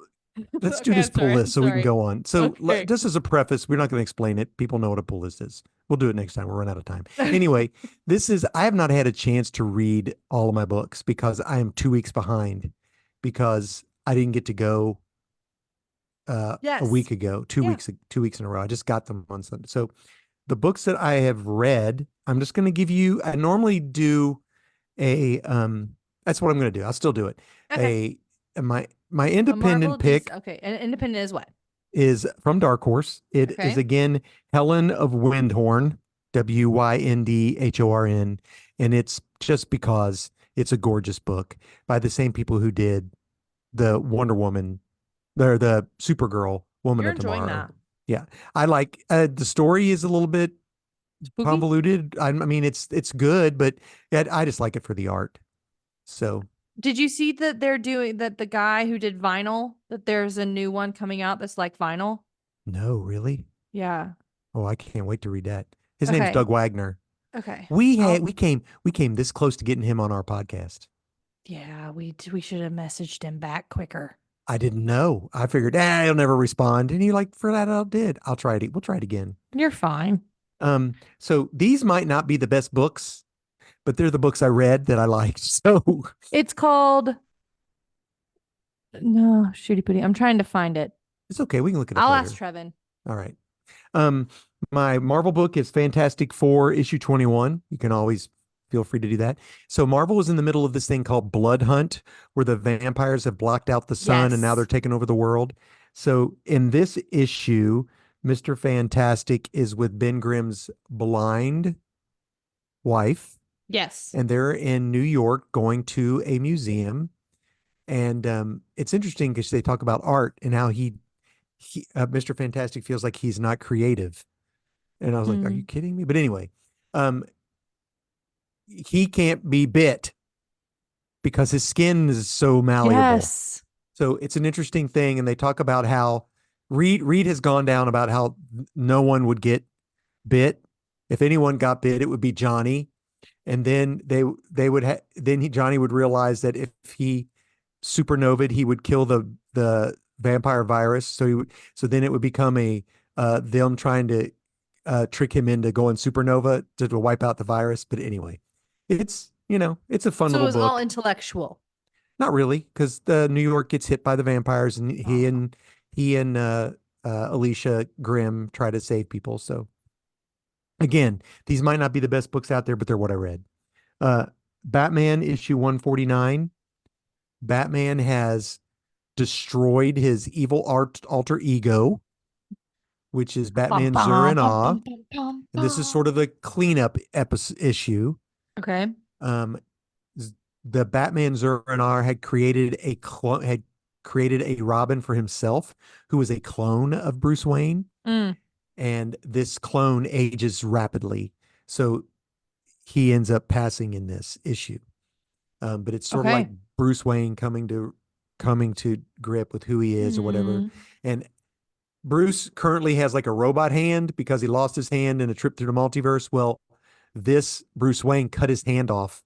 Let's do Okay, this I'm pull sorry. list I'm so we can sorry. go on. So, Okay. just as a preface, we're not going to explain it. People know what a pull list is. We'll do it next time. We'll run out of time. Anyway, I have not had a chance to read all of my books because I am 2 weeks behind because I didn't get to go a Yes. week ago, Yeah. 2 weeks in a row. I just got them on Sunday. So, the books that I have read, I'm just going to give you, I normally do a that's what I'm going to do. I'll still do it. Okay. A my A Marvel independent DC. pick Okay. And independent is what? is from Dark Horse. It is Okay. again Helen of Windhorn, Windhorn, and it's just because it's a gorgeous book by the same people who did the Wonder Woman, the Supergirl, Woman You're of enjoying Tomorrow. that. Yeah, I like the story is a little bit Spooky? convoluted. I mean, it's good, but I just like it for the art. So Did you see that they're doing that the guy who did vinyl, that there's a new one coming out that's like vinyl? no, really. Yeah. Oh, I can't wait to read that. His name's Okay. Doug Wagner. Okay. We had I'll we came this close to getting him on our podcast. yeah, we should have messaged him back quicker. I didn't know. I figured, he'll never respond. And he like for that I did. I'll try it. We'll try it again. You're fine. So these might not be the best books, but they're the books I read that I liked. So It's called no, shooty pooty. I'm trying to find it. it's okay. We can look it up I'll ask later. Trevin. All right. Um, my Marvel book is Fantastic Four issue 21. You can always feel free to do that. So Marvel is in the middle of this thing called Blood Hunt, where the vampires have blocked out the sun and now they're Yes. taking over the world. So in this issue, Mr. Fantastic is with Ben Grimm's blind wife, Yes. and they're in New York going to a museum. And it's interesting because they talk about art and how Mr. Fantastic feels like he's not creative. And I was like, "Are you Mm. kidding me?" But anyway, um, he can't be bit because his skin is so malleable. Yes. So it's an interesting thing. And they talk about how Reed has gone down about how no one would get bit. If anyone got bit, it would be Johnny. And then they would Johnny would realize that if he supernovaed, he would kill the vampire virus. So then it would become a them trying to trick him into going supernova to wipe out the virus. But anyway, it's a fun So it little was all book. intellectual. Not really, because the New York gets hit by the vampires, and Oh. he and Alicia Grimm try to save people. So again, these might not be the best books out there, but they're what I read. Uh, Batman issue 149. Batman has destroyed his evil alter ego, which is Bum, Batman bum, bum, Zur-En-Ah. bum, bum, bum, And this is bum. sort of the cleanup issue. Okay. Um, the Batman Zur-En-Ah had created a Robin for himself, who was a clone of Bruce Wayne, Mm, and this clone ages rapidly, so he ends up passing in this issue. But it's sort of like okay. Bruce Wayne coming to grip with who he is or whatever. Mm. And Bruce currently has like a robot hand because he lost his hand in a trip through the multiverse. Well, this Bruce Wayne cut his hand off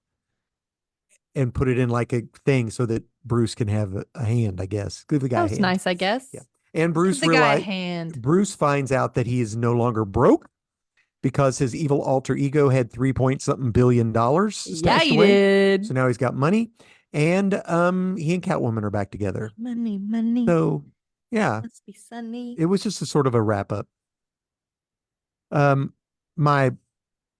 and put it in like a thing so that Bruce can have a hand, I guess. Give the That guy a was hand. nice, I Yeah. guess. And Give the guy a hand. Bruce finds out that he is no longer broke because his evil alter ego had 3 point something billion Yeah, stashed he away. did. So now he's got money. And he and Catwoman are back together. Money, money. So yeah, Must be sunny. it was just a sort of a wrap up. My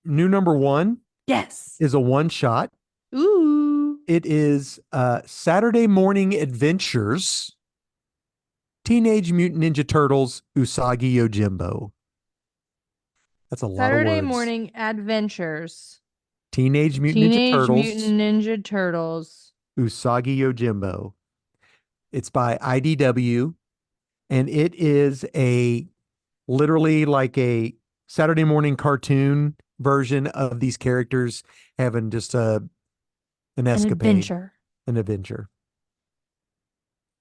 new number one Yes. is a one shot. Ooh. It is Saturday Morning Adventures, Teenage Mutant Ninja Turtles, Usagi Yojimbo. That's a lot of Saturday words. morning adventures. Teenage Mutant Ninja Teenage Turtles, Mutant Ninja Turtles. Usagi Yojimbo. It's by IDW, and it is a literally like a Saturday morning cartoon version of these characters having just an An escapade, adventure. an adventure.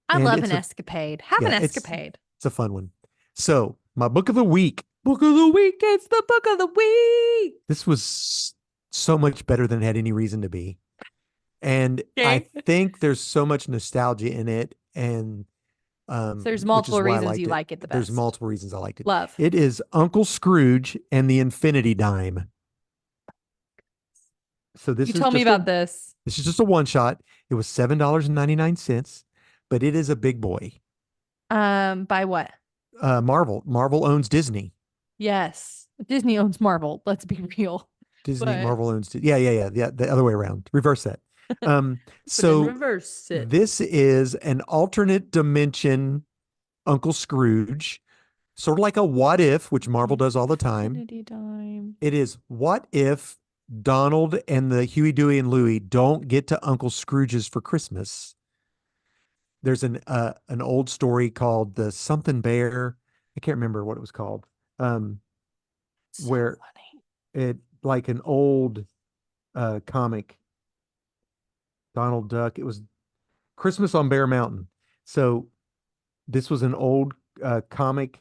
I And love an escapade. Have an it's escapade. a fun one. So, my book of the week. Book of the week. It's the book of the week. This was so much better than it had any reason to be. And I Okay. think there's so much nostalgia in it, and So there's which is multiple why I reasons liked you it. like it the There's best. multiple reasons I liked it. Love. It is Uncle Scrooge and the Infinity Dime. So You told me about this. this is just a one shot. It was $7.99, but it is a big boy. By what? Marvel owns Disney. Yes. Disney owns Marvel. Let's be real. But Marvel owns yeah, the other way around. Reverse that. but then So reverse it. this is an alternate dimension Uncle Scrooge, sort of like a what if, which Marvel does all the time. Infinity Dime. It is what if Donald and the Huey, Dewey, and Louie don't get to Uncle Scrooge's for Christmas. There's an old story called the Something Bear. I can't remember what it was called. So Where funny. it like an old comic, Donald Duck. It was Christmas on Bear Mountain. So this was an old comic,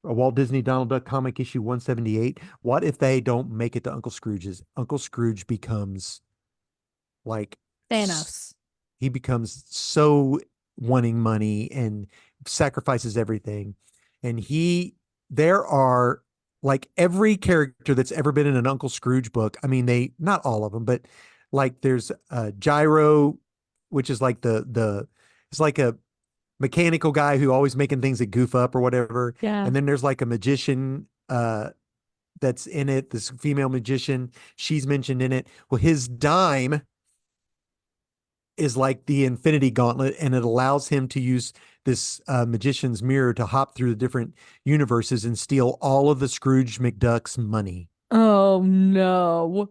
a Walt Disney Donald Duck comic issue 178. What if they don't make it to Uncle Scrooge's? Uncle Scrooge becomes like Thanos. he becomes so wanting money and sacrifices everything. And there are like every character that's ever been in an Uncle Scrooge book. I mean, not all of them, but like there's Gyro, which is like it's like a mechanical guy who always making things that goof up or whatever. Yeah. And then there's like a magician, that's in it, this female magician, she's mentioned in it. Well, his dime is like the Infinity Gauntlet, and it allows him to use this magician's mirror to hop through the different universes and steal all of the Scrooge McDuck's money. Oh no.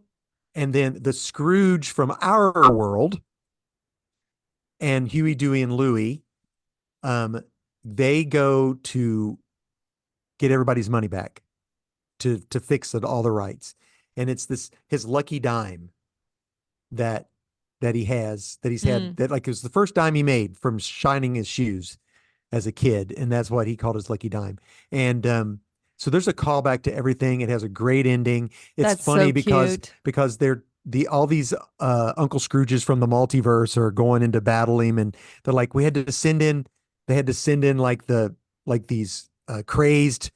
And then the Scrooge from our world and Huey, Dewey, and Louie, um, they go to get everybody's money back to fix it, all the rights. And it's this his lucky dime that he's had Mm. that like it was the first dime he made from shining his shoes. as a kid, and that's what he called his lucky dime. And so there's a callback to everything. It has a great ending. It's That's so funny because cute. they're all these Uncle Scrooges from the multiverse are going in to battle him, and they're like, we had to send in, they had to send in like these crazed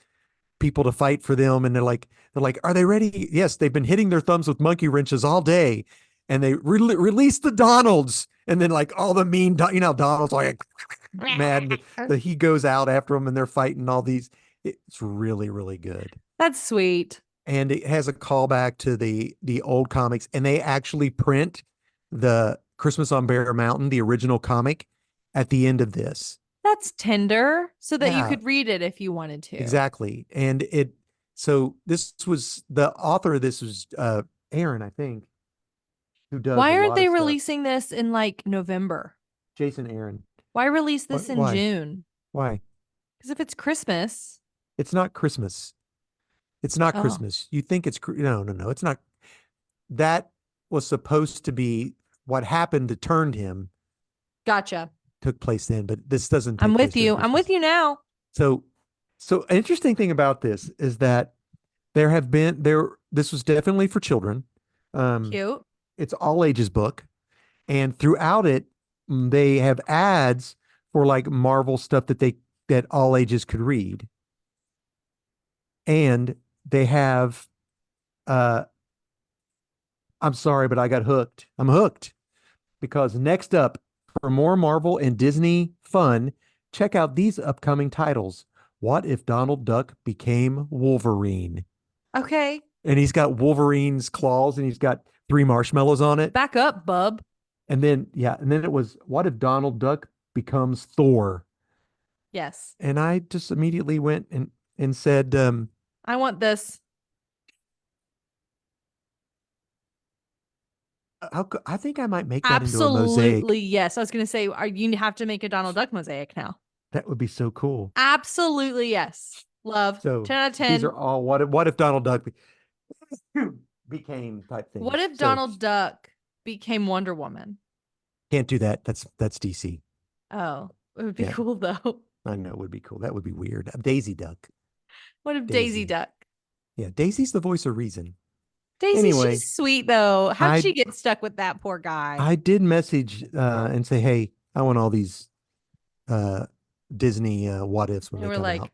people to fight for them, and they're like, are they ready? Yes, they've been hitting their thumbs with monkey wrenches all day, and they release the Donalds, and then like all the mean, Donald's like mad that he goes out after them, and they're fighting all these. It's really really good, That's sweet. and it has a callback to the old comics, and they actually print the Christmas on Bear Mountain, the original comic, at the end of this. That's tender so that you Yeah, could read it if you wanted to. exactly. And so this was the author of this was Aaron, I think, who does a Why aren't lot they of stuff. releasing this in like November? Jason Aaron. Why release this What? in Why? June? Why? Because if it's Christmas, It's not Christmas. It's not oh, Christmas. You think it's no, no, no. It's not. That was supposed to be what happened that turned him gotcha. took place then, but this doesn't I'm take place with during you. I'm with Christmas. you now. So, an interesting thing about this is that there have been there. This was definitely for children. Um, Cute. it's all ages book, and throughout it, they have ads for like Marvel stuff that all ages could read, and they have. Uh, I'm sorry, but I got hooked. I'm hooked because next up, for more Marvel and Disney fun, check out these upcoming titles. What if Donald Duck became Wolverine? Okay. And he's got Wolverine's claws and he's got three marshmallows on it. Back up, bub. And then, yeah, and then it was, what if Donald Duck becomes Thor? Yes. And I just immediately went and said, I want this. I think I might make that into a Absolutely mosaic. yes. I was going to say, you have to make a Donald Duck mosaic now. That would be so cool. Absolutely yes. Love. So 10 out of these 10. are all what if Donald Duck became type What things. if So Donald Duck became Wonder Woman? can't do that. That's DC. Oh, it would be Yeah, cool though. I know it would be cool. That would be weird. Daisy Duck. What if Daisy Daisy. Duck? Yeah, Daisy's the voice of reason. Daisy, Anyway, she's sweet though. How'd I she get stuck with that poor guy? I did message and say, hey, I want all these uh Disney what ifs when They they were come like, out.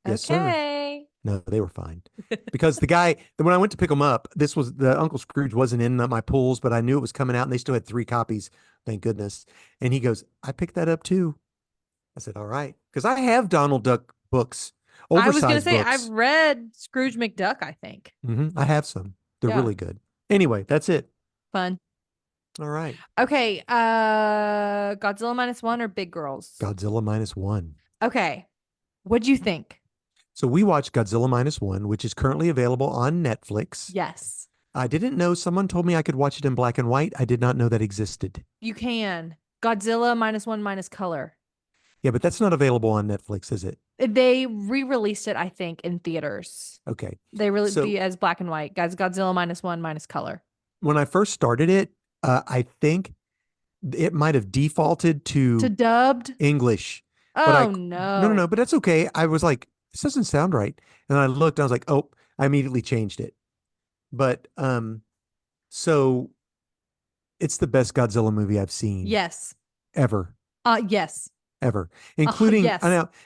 Yes, sir. okay. No, they were fine. Because the guy, when I went to pick them up, this was the Uncle Scrooge wasn't in my pools, but I knew it was coming out and they still had three copies, thank goodness. And he goes, I picked that up too. I said, all right. Because I have Donald Duck books, I was gonna oversized say I've books. read Scrooge McDuck, I think. I have some. They're Yeah, really good. Anyway, that's it. fun. All right. Okay, Godzilla minus one or Big Girls? Godzilla minus one. Okay. What'd you think? So we watched Godzilla minus one, which is currently available on Netflix. Yes, I didn't know someone told me I could watch it in black and white. I did not know that existed. you can. Godzilla minus one minus color. Yeah, but that's not available on Netflix, is it? They re-released it, I think, in theaters. Okay. They really So be as black and white. Guys, Godzilla minus one minus color. when I first started it, I think it might have defaulted To to dubbed? English, but Oh no, no, no. no, but that's okay. I was like, this doesn't sound right. And I looked, I was like, oh, I immediately changed it. But so it's the best Godzilla movie I've seen Yes. ever, Yes. ever, including Yes.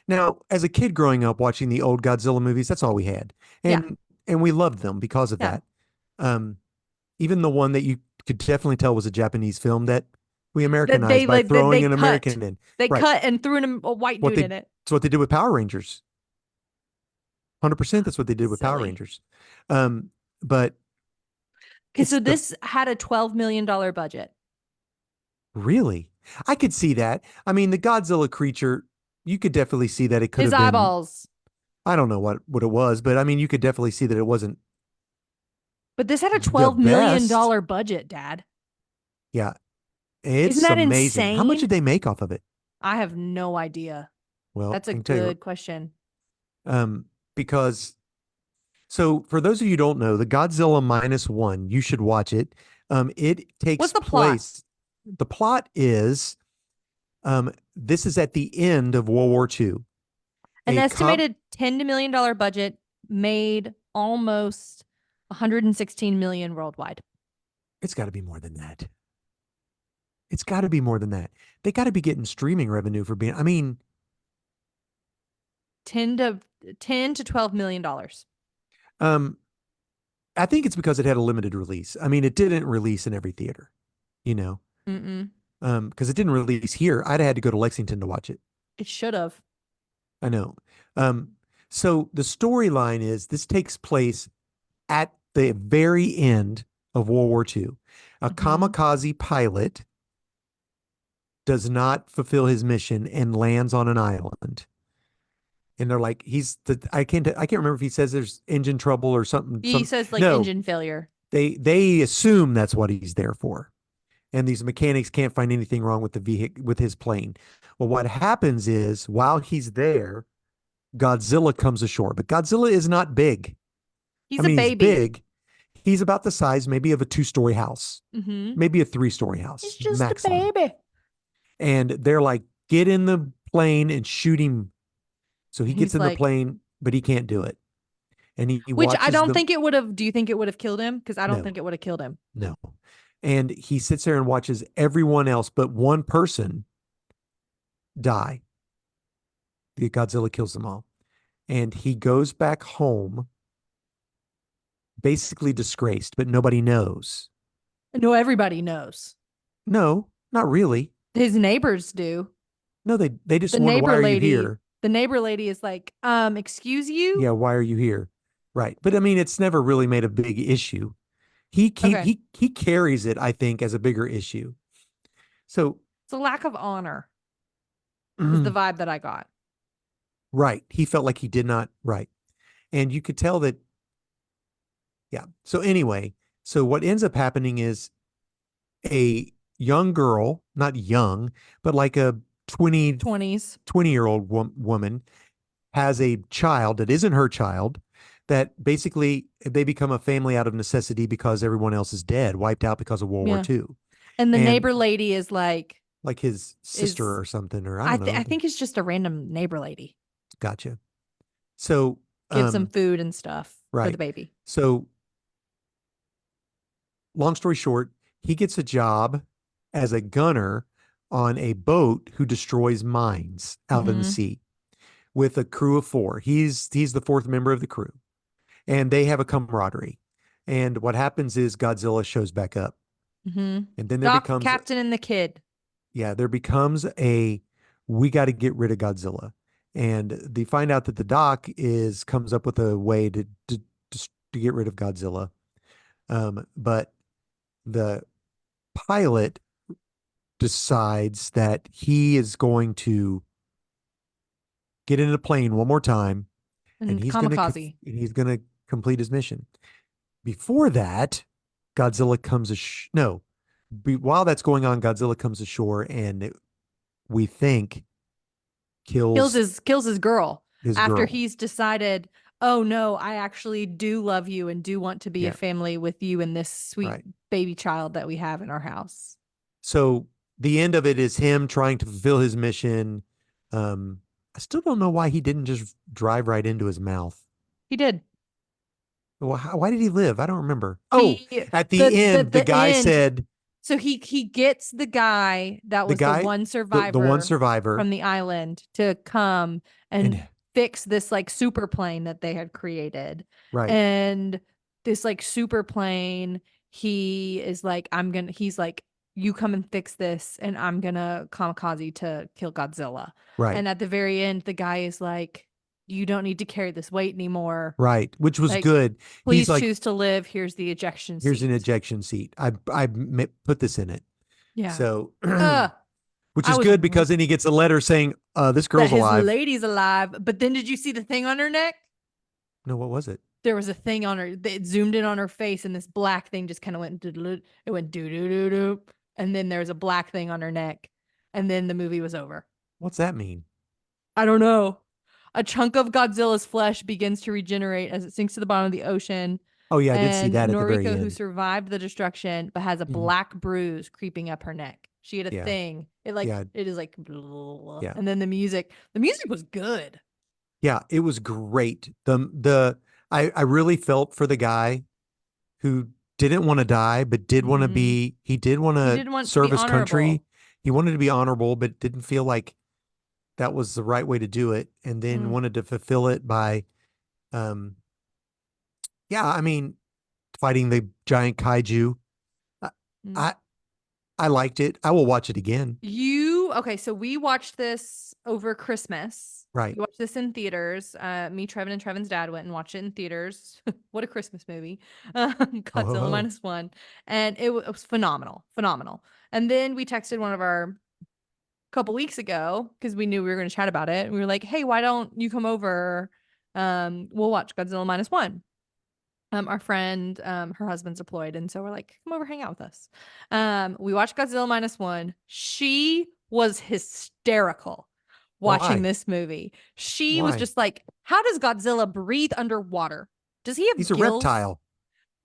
now as a kid growing up watching the old Godzilla movies, that's all we had. Yeah. And we loved them because of Yeah. that. Um, even the one that you could definitely tell was a Japanese film that we That they Americanized by like that throwing they an cut. American in. They Right. cut and threw in a white What dude they in it. It's what they did with Power Rangers. 100% that's what they did with Power Silly. Rangers. Um, but Okay, it's so the this had a $12 million budget. really, I could see that. I mean, the Godzilla creature, you could definitely see that it could His have been, eyeballs. I don't know what it was, but I mean, you could definitely see that it wasn't But this had a the $12 million best. budget, Dad. Yeah, Isn't it's that amazing. How much insane? did they make off of it? I have no idea. Well, That's I a can tell you, good question. because so for those of you who don't know, the Godzilla minus one, you should watch it. It takes What's the plot? place. The plot is This is at the end of World War II. An A com estimated $10 million budget made almost 116 million worldwide. It's got to be more than that. It's got to be more than that. They got to be getting streaming revenue for being. I mean, 10 to 12 million dollars. um, I think it's because it had a limited release. I mean, it didn't release in every theater, you know, Mm-mm. because it didn't release here. I'd have had to go to Lexington to watch it. It should have. I know. Um, so the storyline is this takes place at the very end of World War II. A Mm-hmm. kamikaze pilot does not fulfill his mission and lands on an island. And they're like, I can't remember if he says there's engine trouble or something. He says like No, engine failure. they assume that's what he's there for. And these mechanics can't find anything wrong with the vehicle with his plane. Well, what happens is while he's there, Godzilla comes ashore. But Godzilla is not big. I He's a mean, he's baby. big. He's about the size maybe of a two-story house, Mm-hmm. maybe a three-story He's house just a maximum. baby. And they're like, get in the plane and shoot him. So he And gets he's in the like, plane, but he can't do it. And he which I watches don't the think it would have. Do you think it would have killed him? Because I don't no, think it would have killed him. no. And he sits there and watches everyone else but one person die. The Godzilla kills them all. And he goes back home basically disgraced, but nobody knows. No, everybody knows. No, not really. His neighbors do. No, they just The wonder why neighbor are you lady, here? the neighbor lady is like, excuse you? Yeah, why are you here? Right. But I mean, it's never really made a big issue. Okay. He carries it, I think, as a bigger issue. So, It's a lack of honor is the vibe that I got. right. He felt like he did not, right. And you could tell that, yeah. So anyway, so what ends up happening is a young girl, not young, but like a 20, 20s. 20-year-old woman has a child that isn't her child that basically they become a family out of necessity because everyone else is dead, wiped out because of World War Yeah. II. And the And neighbor lady is like, like his sister is or something, or I don't I know. think it's just a random neighbor lady. Gotcha. So, Gives some food and stuff for the right. baby. So, long story short, he gets a job as a gunner on a boat who destroys mines out in the Mm-hmm. sea with a crew of four. He's the fourth member of the crew, and they have a camaraderie. And what happens is Godzilla shows back up, Mm-hmm. and then there Doc, becomes Captain, and the kid. yeah, there becomes a we got to get rid of Godzilla, and they find out that the doc is comes up with a way to get rid of Godzilla. But the pilot decides that he is going to get in a plane one more time, and And kamikaze. he's going to complete his mission. Before that, Godzilla comes no. While that's going on, Godzilla comes ashore and we think kills Kills his girl his after girl. he's decided, oh no, I actually do love you and do want to be a Yeah, family with you and this sweet right. baby child that we have in our house. So the end of it is him trying to fulfill his mission. I still don't know why he didn't just drive right into his mouth. He did. Well, why did he live? I don't remember. Oh, He at the end, the the guy end. said, So he gets the guy that the was the guy, one the one survivor survivor, from the island to come and and fix this like super plane that they had created. right, And this like super plane, he is like, he's like, you come and fix this, and I'm gonna kamikaze to kill Godzilla. right, And at the very end, the guy is like, you don't need to carry this weight anymore. right, which was Like, good. He's please like, choose to live. Here's the ejection here's an seat. ejection seat. I put this in it. Yeah. So, Uh, which I is was good because then he gets a letter saying, this that girl's his alive. lady's alive. But then did you see the thing on her neck? No, what was it? There was a thing on her. It zoomed in on her face, and this black thing just kind of went. It went doo doo doo doo, and then there was a black thing on her neck, and then the movie was over. What's that mean? I don't know. A chunk of Godzilla's flesh begins to regenerate as it sinks to the bottom of the ocean. Oh yeah, I did see And that at the very Noriko, who end. survived the destruction but has a Mhm. black bruise creeping up her neck. She had a Yeah. thing. Yeah. It is like blah, Yeah. and then the music was good. Yeah. It was great. I really felt for the guy who didn't want to die, but Hmm. he did want He to did want to serve be his country. honorable. He wanted to be honorable, but didn't feel like that was the right way to do it. And then Mm, wanted to fulfill it by, um, yeah, I mean, fighting the giant kaiju. I, mm. I, I liked it. I will watch it again. Okay, so we watched this over Christmas. Right. We watched this in theaters. Me, Trevin, and Trevin's dad went and watched it in theaters. What a Christmas movie. Ho, ho, Godzilla ho. minus one. And it was phenomenal. Phenomenal. And then we texted one of our couple weeks ago because we knew we were going to chat about it. And we were like, hey, why don't you come over? We'll watch Godzilla minus one. Our friend, her husband's deployed, and so we're like, come over, hang out with us. We watched Godzilla minus one. She was hysterical watching Why? this movie. She was Why? just like, how does Godzilla breathe underwater? Does he He's have a gills? reptile.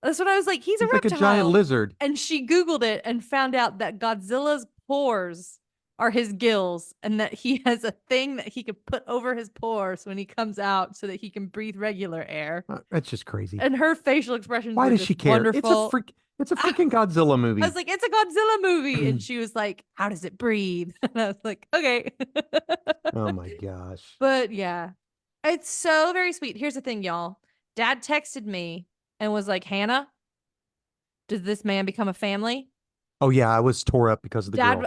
That's what I was like. He's a He's like a giant reptile. lizard. And she Googled it and found out that Godzilla's pores are his gills and that he has a thing that he could put over his pores when he comes out so that he can breathe regular air. That's just crazy. And her facial expressions Why were does just she care? wonderful. It's a I freaking Godzilla was movie. like, it's a Godzilla movie. And she was like, how does it breathe? And I was like, okay. Oh my gosh. But yeah, it's so very sweet. Here's the thing, y'all. Dad texted me and was like, Hannah, does this man become a family? Oh yeah, I was tore up because of the Dad, girl.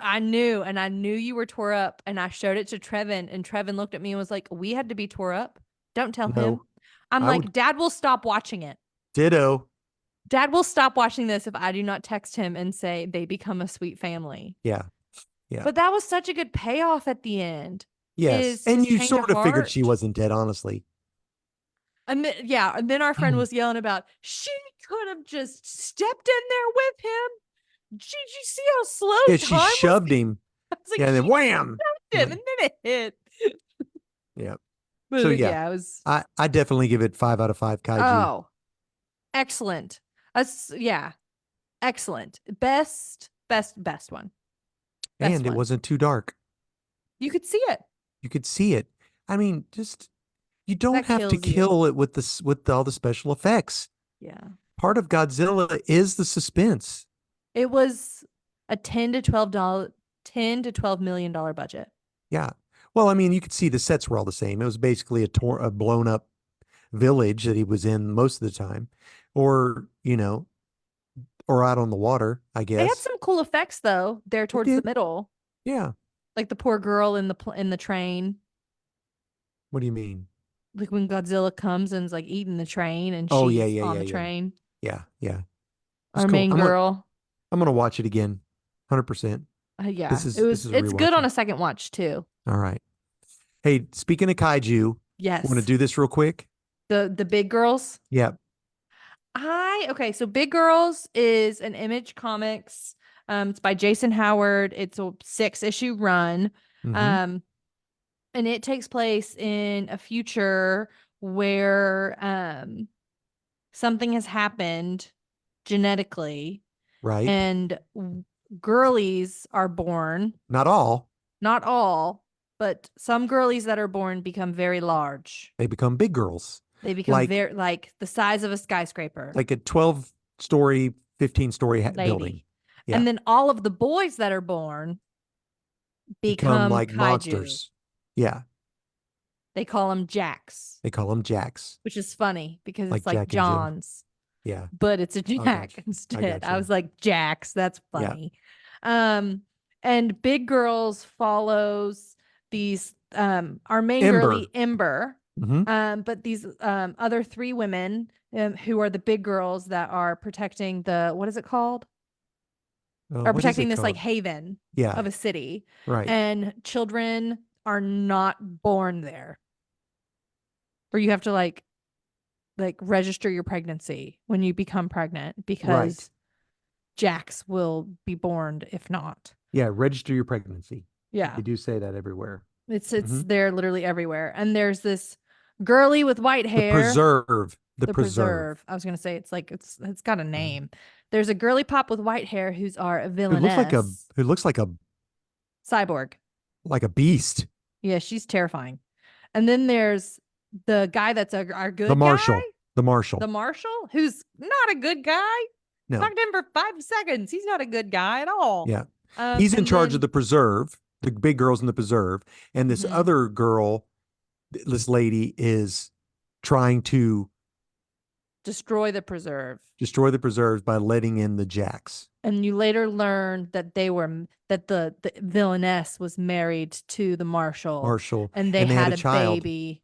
and I knew you were tore up. And I showed it to Trevin, and Trevin looked at me and was like, we had to be tore up. Don't tell him. No, I'm I would like, Dad will stop watching it. ditto. Dad will stop watching this if I do not text him and say they become a sweet family. Yeah, yeah, But that was such a good payoff at the end. yes. Is And his you change of sort of figured she heart. wasn't dead, honestly. And then our friend was yelling about she could have just stepped in there with him. Did you see how slow Yeah, she time was? shoved him. I was like, Yeah, and then she wham. shoved I'm him like, and then it hit. yeah. So But yeah, yeah, it was I definitely give it 5 out of 5 kaiju. oh, excellent. Yeah, excellent. Best one. Best And it one. wasn't too dark. You could see it. You could see it. I mean, just you don't That have to kills you. kill it with with all the special effects. Yeah. Part of Godzilla is the suspense. It was a $10 to $12 budget. Yeah. Well, I mean, you could see the sets were all the same. It was basically a blown up village that he was in most of the time, or or out on the water, I They had guess. some cool effects though, there It towards the did. middle. Yeah. Like the poor girl in in the train. What do you mean? Like when Godzilla comes and is like eating the train and Oh yeah, she's yeah, on yeah, the yeah, train. yeah, yeah. It was Our cool. main girl. I'm gonna watch it again, 100%. Yeah, it This was is a it's good on rewatching. a second watch too. All right. Hey, speaking of kaiju, want to Yes. do this real quick? The big girls. Yeah. Okay, so Big Girls is an Image Comics. It's by Jason Howard. It's a 6-issue run. Mm-hmm. Um, and it takes place in a future where something has happened genetically Right. and girlies are born. Not all. Not all, but some girlies that are born become very large. They become big girls, They become like very like the size of a skyscraper. a 12-story, 15-story building. Lady. Yeah. And then all of the boys that are born Become become like kaiju. monsters. Yeah. They call them Jacks, They call them jacks, which is funny because like it's like Jack and Jill. John's, Yeah. but it's a I got Jack you. I instead. got I you. was like, Jacks, that's Yeah. funny. Um, and Big Girls follows these our main Ember. girly Ember. Mm-hmm. But these other 3 women who are the big girls that are protecting the what is it called? Are What is protecting it this like called? haven Yeah. of a city, Right. and children are not born there. Or you have to like register your pregnancy when you become pregnant Right. because Jacks will be born if not. Yeah. Register your pregnancy. Yeah. They do say that everywhere. It's Mm-hmm. there literally everywhere. And there's this girly with white The hair. preserve. The The preserve. preserve. I was gonna say it's got a Mhm. name. There's a girly pop with white hair who's our Who looks like a villainess. who looks like a Cyborg. like a beast. Yeah, she's terrifying. And then there's the guy that's our The good guy, Marshal. The the Marshal. marshal, who's not a good guy. No. Talked to him for 5 seconds. He's not a good guy at all. Yeah. He's in And charge of then the preserve, the big girls in the preserve. And this mhm, other girl, this lady, is trying to destroy the preserve. destroy the preserves by letting in the Jacks. And you later learn that the villainess was married to the marshal, Marshall. and they And they had had a a child. baby,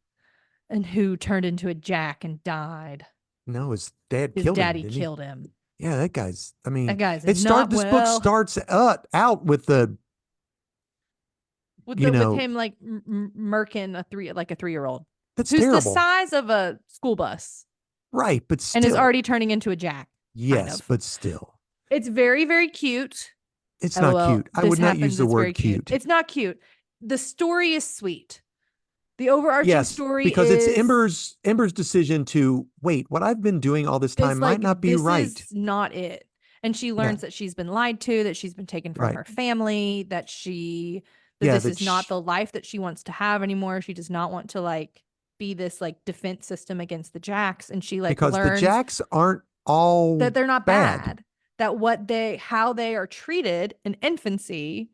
and who turned into a jack and died. No, his dad His killed him, daddy didn't he? killed him. Yeah, that guy's, I That mean, guy's it not start this book well. starts out with the, With you the with know, him like murking a 3-year old that's who's the terrible. size of a school bus Right, but and is still. already turning into a jack, kind Yes, of. but still. It's very, very cute. It's not LOL, cute. I this would not use happens. the It's very word cute. cute. It's not cute. The story is sweet. The overarching Yes, story because it's is Ember's decision to wait, what I've been doing all this time is might like not be this right. is not it. And she Yeah, learns that she's been lied to, that she's been taken from right. her family, that Yeah, this that is not the life that she wants to have anymore. She does not want to like be this like defense system against the Jacks. And she like because the learns Jacks aren't all that they're not bad. bad, that how they are treated in infancy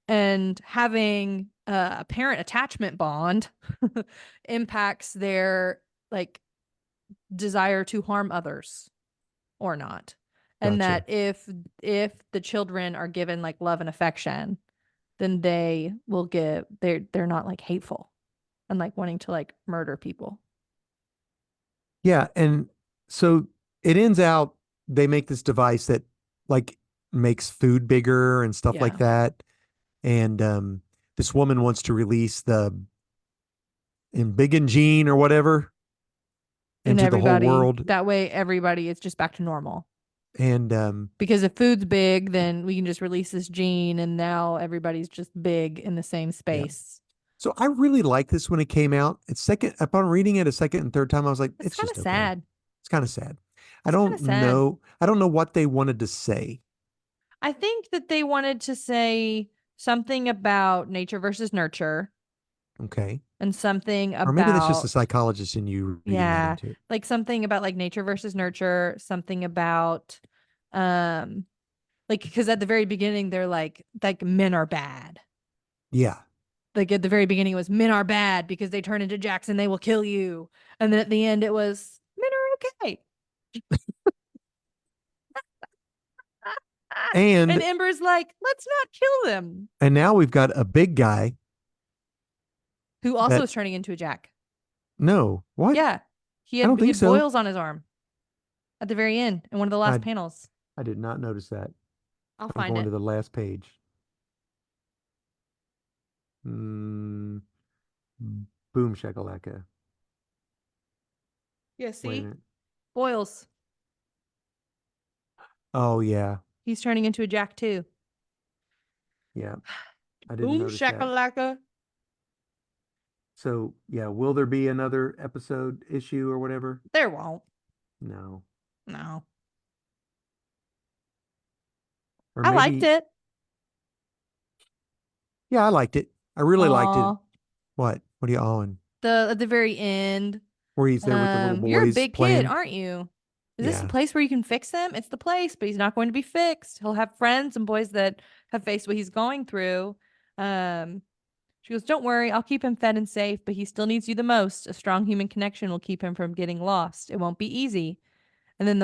and having a parent attachment bond impacts their like desire to harm others or not. And that Gotcha. if the children are given like love and affection, then they're not like hateful and like wanting to like murder people. Yeah, and so it ends out they make this device that like makes food bigger and stuff like Yeah. that. And this woman wants to release the Embiggen gene or whatever And into the whole everybody world. that way everybody is just back to normal. And Because if food's big, then we can just release this gene and now everybody's just big in the same yeah. space. So I really liked this when it came out. It's second upon reading it a second and third time, I was like, It's it's kind just of okay. sad. It's kind of sad. I It's kind of don't sad. know. I don't know what they wanted to say. I think that they wanted to say something about nature versus nurture Okay. and something Or maybe that's just the about, psychologist in you reading that yeah, into it. like something about like nature versus nurture, something about, um, like, because at the very beginning, they're like men are bad. Yeah. Like at the very beginning, it was men are bad because they turn into Jackson, they will kill you. And then at the end, it was men are okay. And And Ember's like, let's not kill them. and now we've got a big guy Who also that is turning into a Jack. no, what? Yeah. I don't He think had so. boils on his arm at the very end in one of the last I panels. I did not notice that. I'll I'm find going to it. the last page. Mm, boom shakalaka. Yeah, Wait a see? minute. Boils. Oh yeah. He's turning into a Jack too. Yeah. I didn't Boom notice that. shakalaka. So yeah, will there be another episode issue or whatever? There won't. No. No. Or I liked maybe, it. yeah, I liked it. I really liked it. Aw. What? What are you on? The at the very end. Where he's there with the little You're a boys big kid, playing? aren't you? Is this the Yeah. place where you can fix him? It's the place, but he's not going to be fixed. He'll have friends and boys that have faced what he's going through. Um, she goes, "Don't worry, I'll keep him fed and safe, but he still needs you the most. A strong human connection will keep him from getting lost. It won't be easy." And then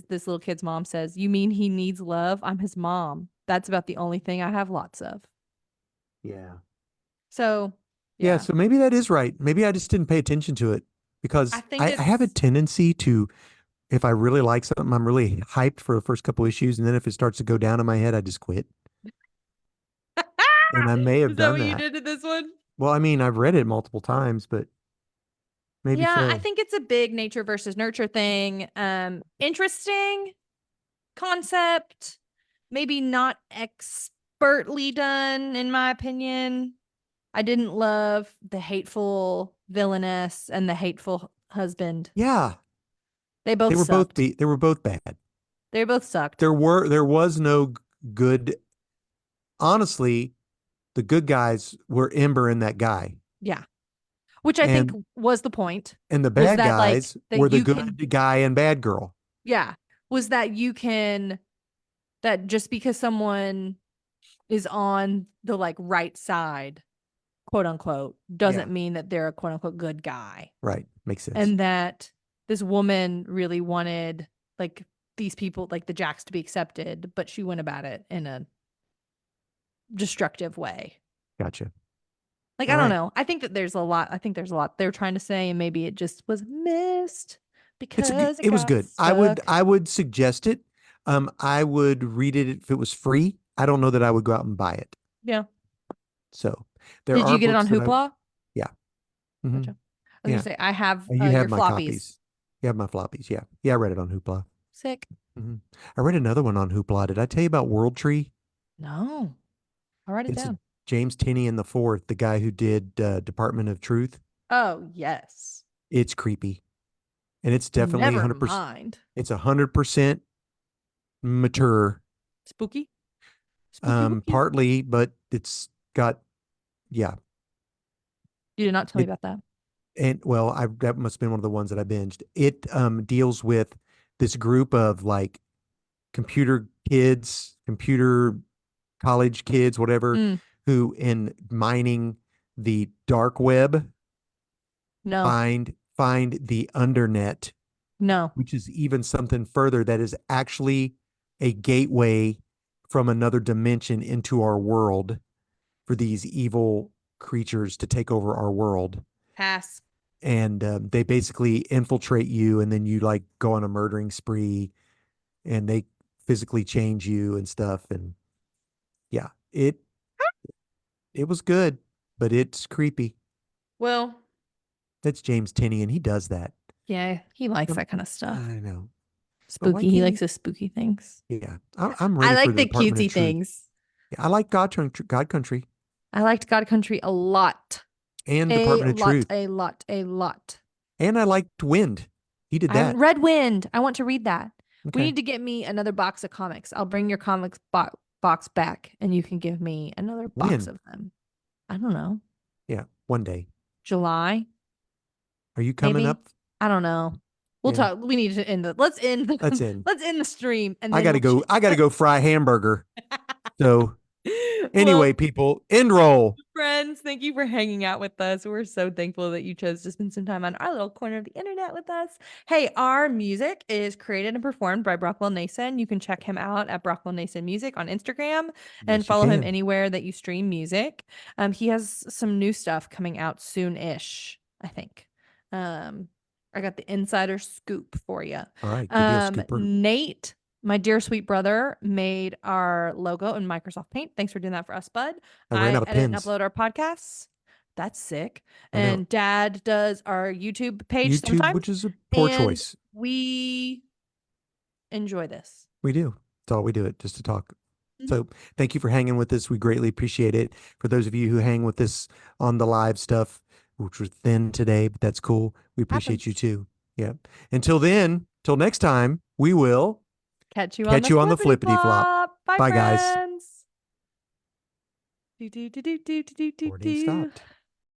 this little kid's mom says, "You mean he needs love? I'm his mom. That's about the only thing I have lots of." Yeah. So, Yeah, yeah. so maybe that is right. Maybe I just didn't pay attention to it I because think I have a it's tendency to, if I really like something, I'm really hyped for the first couple issues, and then if it starts to go down in my head, I just quit. And I may have Is that done what you that. did to this one? Well, I mean, I've read it multiple times, but maybe Yeah, I so. think it's a big nature versus nurture thing. Interesting concept, maybe not expertly done, in my opinion. I didn't love the hateful villainess and the hateful husband. Yeah, They both sucked. they were both bad. They both sucked. There was no good. Honestly, the good guys were Ember and that guy. Yeah. Which I think And was the point, the was bad that guys that were the you can, good guy and bad girl. yeah, was that you can, that just because someone is on the like right side, quote unquote, Yeah, doesn't mean that they're a quote unquote good guy. right. Makes sense. And that this woman really wanted like these people, like the Jacks, to be accepted, but she went about it in a destructive way. Gotcha. Like, All I don't right. know. I think that there's a lot. I think there's a lot they're trying to say, and maybe it just was missed because it It was got good. stuck. I would suggest it. I would read it if it was free. I don't know that I would go out and buy it. Yeah. So there Did are you get it books on that I Hoopla? yeah. Hmm. Gotcha. I was gonna Yeah. say I have You have your my floppies. copies. You have my floppies. Yeah. Yeah, I read it on Hoopla. Sick. Hmm. I read another one on Hoopla. Did I tell you about World Tree? No, I'll write it It's a down. James Tenney and the Fourth, the guy who did Department of Truth. Oh yes. It's creepy. And it's definitely Never 100%. mind. It's 100% mature. Spooky. Spooky wookie. Partly, but it's got yeah. You did not tell me It about that. and well, I that must have been one of the ones that I binged. It deals with this group of like computer kids, computer college kids, whatever, Mm, who in mining the dark web no, find the undernet, no. which is even something further that is actually a gateway from another dimension into our world for these evil creatures to take over our world. Pass. And they basically infiltrate you, and then you like go on a murdering spree, and they physically change you and stuff. And yeah, it was good, but it's creepy. Well, That's James Tenney, and he does that. yeah, he likes Um, that kind of stuff. I know, but why Spooky. He can't likes he? his spooky things. Yeah, I'm I ready for like the the Department of cutesy Truth. things. Yeah, I like God Country I liked God Country a lot. and A Department of lot, Truth, a lot, a lot. and I liked Wind. He did I haven't that. read Wind. I want to read that. We Okay, need to get me another box of comics. I'll bring your comics box back and you can give me another box Wind. of them. I don't know. Yeah, one day. July, Are you coming maybe? up? I don't know. We'll Yeah, talk. We need to end the let's end that's the in. let's end the stream and then we'll I gotta go fry a hamburger. So anyway, well, people, end roll. friends, thank you for hanging out with us. We're so thankful that you chose to spend some time on our little corner of the internet with us. Hey, our music is created and performed by Brockwell Nason. You can check him out at Brockwell Nason Music on Instagram and Yes, you follow him can. anywhere that you stream music. He has some new stuff coming out soon-ish, I think. I got the insider scoop for you. All right, good deal, Scooper. Nate, my dear sweet brother, made our logo in Microsoft Paint. Thanks for doing that for us, bud. I ran I out of edit and pens. upload our podcasts. That's sick. I know. And dad does our YouTube page YouTube, sometimes. which is a poor And choice. we enjoy this. We do. That's all we do it just to talk. Mhm. So thank you for hanging with us. We greatly appreciate it. For those of you who hang with us on the live stuff, which was thin today, but that's cool. We appreciate you Happens. too. Yeah. Until then, till next time, we will Catch you on catch the you on the flippity flippity flop. flop. Bye, Bye, guys. friends. Do, do, do, do, do, do, do, Recording do. stopped.